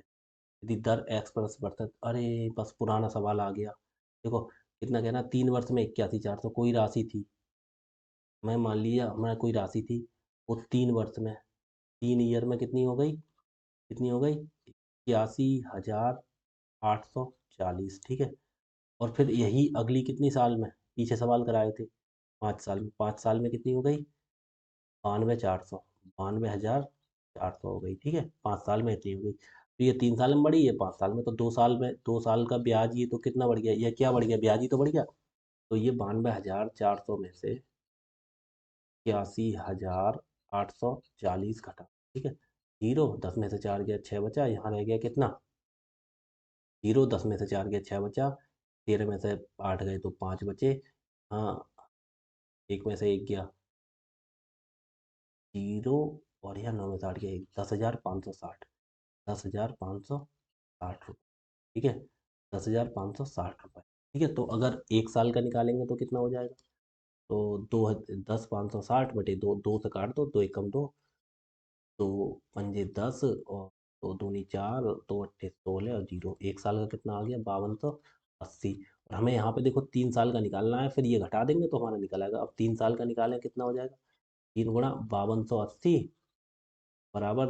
यदि दर x%, अरे बस पुराना सवाल आ गया। देखो कितना कहना, 3 वर्ष में 81,400 कोई राशि थी, मैं मान लिया हमारा कोई राशि थी, वो 3 वर्ष में, 3 ईयर में कितनी हो गई, कितनी हो गई, 81,840, ठीक है। और फिर यही अगली कितनी साल में, पीछे सवाल कराए थे, 5 साल में, 5 साल में कितनी हो गई, 92,400, 92,400 हो गई, ठीक है। 5 साल में इतनी हो गई, तो ये 3 साल में बढ़ी है, 5 साल में, तो 2 साल में, 2 साल का ब्याज, ये तो कितना बढ़ गया, ये क्या बढ़ गया, ब्याज ही तो बढ़ गया। तो ये 92,400 में से 81,840 घटा, ठीक है। जीरो, 10 में से 4 गया, 6 बचा, यहाँ रह गया कितना, जीरो, 10 में से 4 गया, 6 बचा, 13 में से 8 गए तो 5 बचे, हाँ, एक में से 1 गया, जीरो, और यहाँ 9 में से 8 गया, 10,560, 10,560 रुपये, ठीक है, 10,560 रुपये, ठीक है। तो अगर 1 साल का निकालेंगे तो कितना हो जाएगा, तो 10,560 बटे 2, 2 से काट दो, 2 एकम 2, तो 5 10, और 2 दूनी 4, 2 अट्ठे 16, और जीरो, 1 साल का कितना आ गया, 5280। और हमें यहाँ पे देखो 3 साल का निकालना है, फिर ये घटा देंगे तो हमारा निकल आएगा। अब 3 साल का निकालें कितना हो जाएगा, 3 गुणा 5280 बराबर,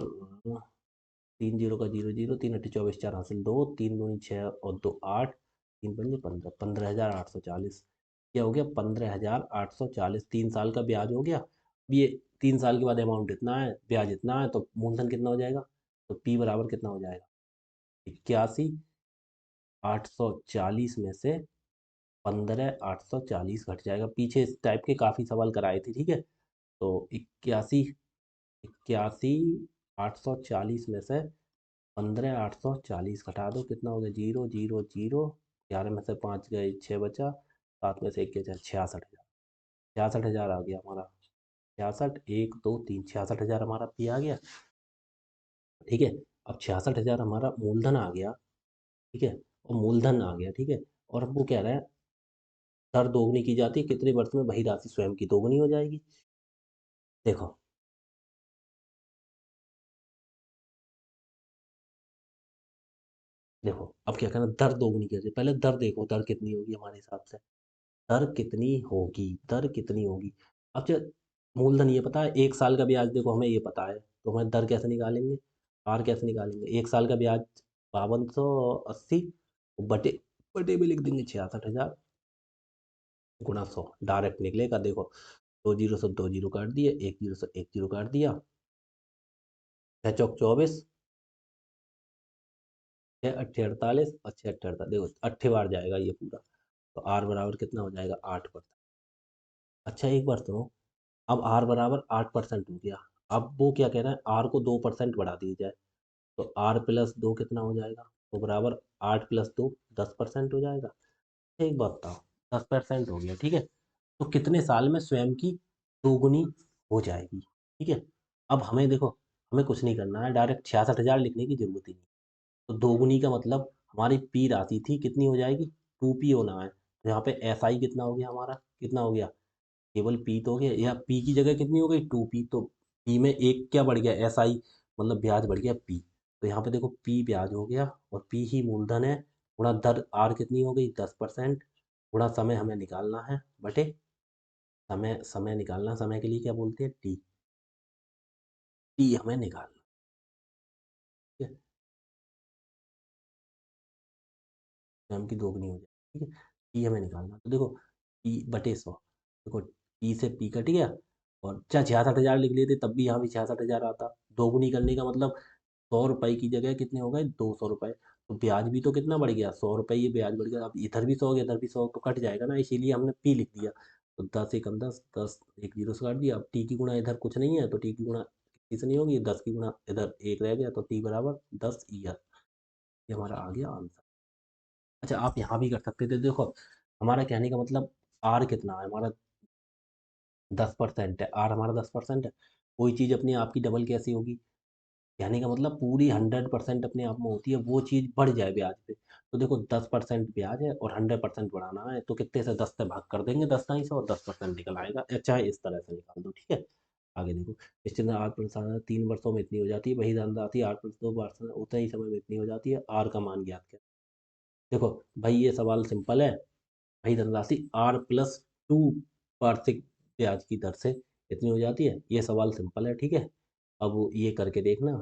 3 जीरो का 0 0, 3 अट्ठे 24, 4 हासिल 2, 3 दूनी 6 और 2 8, 3 पंजे 15, 15,840, क्या हो गया, 15,840, 3 साल का ब्याज हो गया। अब ये 3 साल के बाद अमाउंट इतना है, ब्याज इतना है, तो मूलधन कितना हो जाएगा, तो पी बराबर कितना हो जाएगा, 81,840 में से 15,840 घट जाएगा। पीछे इस टाइप के काफ़ी सवाल कराए थे, ठीक है। तो 81,840 में से 15,840 घटा दो, कितना हो गया, 0 0 0, 11 में से 5 गए, 6 बचा, 7 में से 1 गया, 66,000, 66,000 आ गया हमारा, 66, 1 2 3, 66,000 हमारा पी आ गया, ठीक है। अब 66,000 हमारा मूलधन आ गया, ठीक है, और मूलधन आ गया, ठीक है। और अब वो कह रहा है दर दोगुनी की जाती है कितने वर्ष में, वही राशि स्वयं की दोगुनी हो जाएगी। देखो देखो अब क्या करना, दर दोगुनी कैसे, पहले दर देखो, दर कितनी होगी हमारे हिसाब से, दर कितनी होगी, दर कितनी होगी। अब जो मूलधन ये पता है, 1 साल का ब्याज देखो हमें ये पता है, तो हमें दर कैसे निकालेंगे, आर कैसे निकालेंगे, 1 साल का ब्याज 5280, बटे बटे में लिख देंगे 66,000, गुणा 100, डायरेक्ट निकलेगा। देखो 2 जीरो से 2 जीरो काट दिए, 1 जीरो से 1 जीरो काट दिया, 6 चौक 24, 6 अट्ठे 48, और 6 अट्ठे 48, देखो 8 बार जाएगा ये पूरा, तो आर बराबर कितना हो जाएगा, 8%। अच्छा एक बार सुनो, अब आर बराबर 8% हो गया, अब वो क्या कह रहा है, आर को 2% बढ़ा दी जाए, तो आर प्लस 2 कितना हो जाएगा, तो बराबर 8 + 2, 10% हो जाएगा। एक बात बताओ, 10% हो गया, ठीक है। तो कितने साल में स्वयं की दोगुनी हो जाएगी, ठीक है। अब हमें देखो, हमें कुछ नहीं करना है, डायरेक्ट 66,000 लिखने की जरूरत ही नहीं। तो दोगुनी का मतलब हमारी पी राशि थी, कितनी हो जाएगी, 2p होना है, तो यहाँ पे एस आई कितना हो गया हमारा, कितना हो गया, केवल पी तो हो गया, या पी की जगह कितनी हो गई, 2p, तो पी में एक क्या बढ़ गया, एस आई, मतलब ब्याज बढ़ गया पी, तो यहाँ पे देखो पी ब्याज हो गया, और पी ही मूलधन है, गुणा दर आर कितनी हो गई, 10%, गुणा समय हमें निकालना है, बटे समय, समय निकालना, समय के लिए क्या बोलते हैं, टी, टी हमें निकालना, ठीक है, स्वयं की दोगुनी हो जाए, ठीक है। टी हमें निकालना, तो देखो टी बटे 100, देखो टी से पी कट गया, और चाहे 66,000 लिख लेते तब भी यहाँ भी 66,000 आता। दोगुनी करने का मतलब 100 रुपये की जगह कितने हो गए, 200 रुपये, तो ब्याज भी तो कितना बढ़ गया, 100 रुपये, ये ब्याज बढ़ गया, अब इधर भी 100 इधर भी 100, तो कट जाएगा ना, इसीलिए हमने पी लिख दिया। तो 10 एकम 10, 10, 1 जीरो से काट दिया, अब टी की गुणा इधर कुछ नहीं है, तो टी की गुणा किसी से नहीं होगी, 10 की गुणा इधर 1 रह गया, तो टी बराबर 10 ईयर, ये हमारा आ गया आंसर। अच्छा आप यहाँ भी कर सकते थे, देखो हमारा कहने का मतलब, आर कितना है हमारा, 10% है, आर हमारा 10% है, कोई चीज़ अपनी आपकी डबल कैसे होगी, कहने का मतलब पूरी 100% अपने आप में होती है, वो चीज़ बढ़ जाए ब्याज पे। तो देखो 10% ब्याज है और 100% बढ़ाना है, तो कितने से 10 से भाग कर देंगे, 10 दाई से, और 10% निकल आएगा, या चाहे इस तरह से निकाल दो, ठीक है। आगे देखो, निश्चित 8 3 वर्षों में इतनी हो जाती है, वही धनराशि 8 + 2 वर्ष में उतने ही समय में इतनी हो जाती है, आर का मान ज्ञात करें। देखो भाई ये सवाल सिंपल है, वही धनराशि R+2 वार्षिक ब्याज की दर से इतनी हो जाती है, ये सवाल सिंपल है, ठीक है। अब वो ये करके देखना,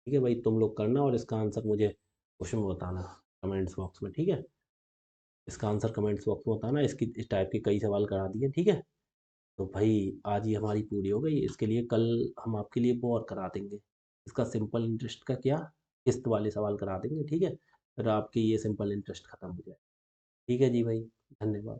ठीक है भाई, तुम लोग करना और इसका आंसर मुझे उसमें बताना, कमेंट्स बॉक्स में, ठीक है। इसका आंसर कमेंट्स बॉक्स में बताना, इसकी इस टाइप के कई सवाल करा दिए, ठीक है। तो भाई आज ही हमारी पूरी हो गई, इसके लिए कल हम आपके लिए वो और करा देंगे, इसका सिंपल इंटरेस्ट का क्या, किस्त वाले सवाल करा देंगे, ठीक है। फिर आपकी ये सिंपल इंटरेस्ट खत्म हो जाए, ठीक है जी भाई, धन्यवाद।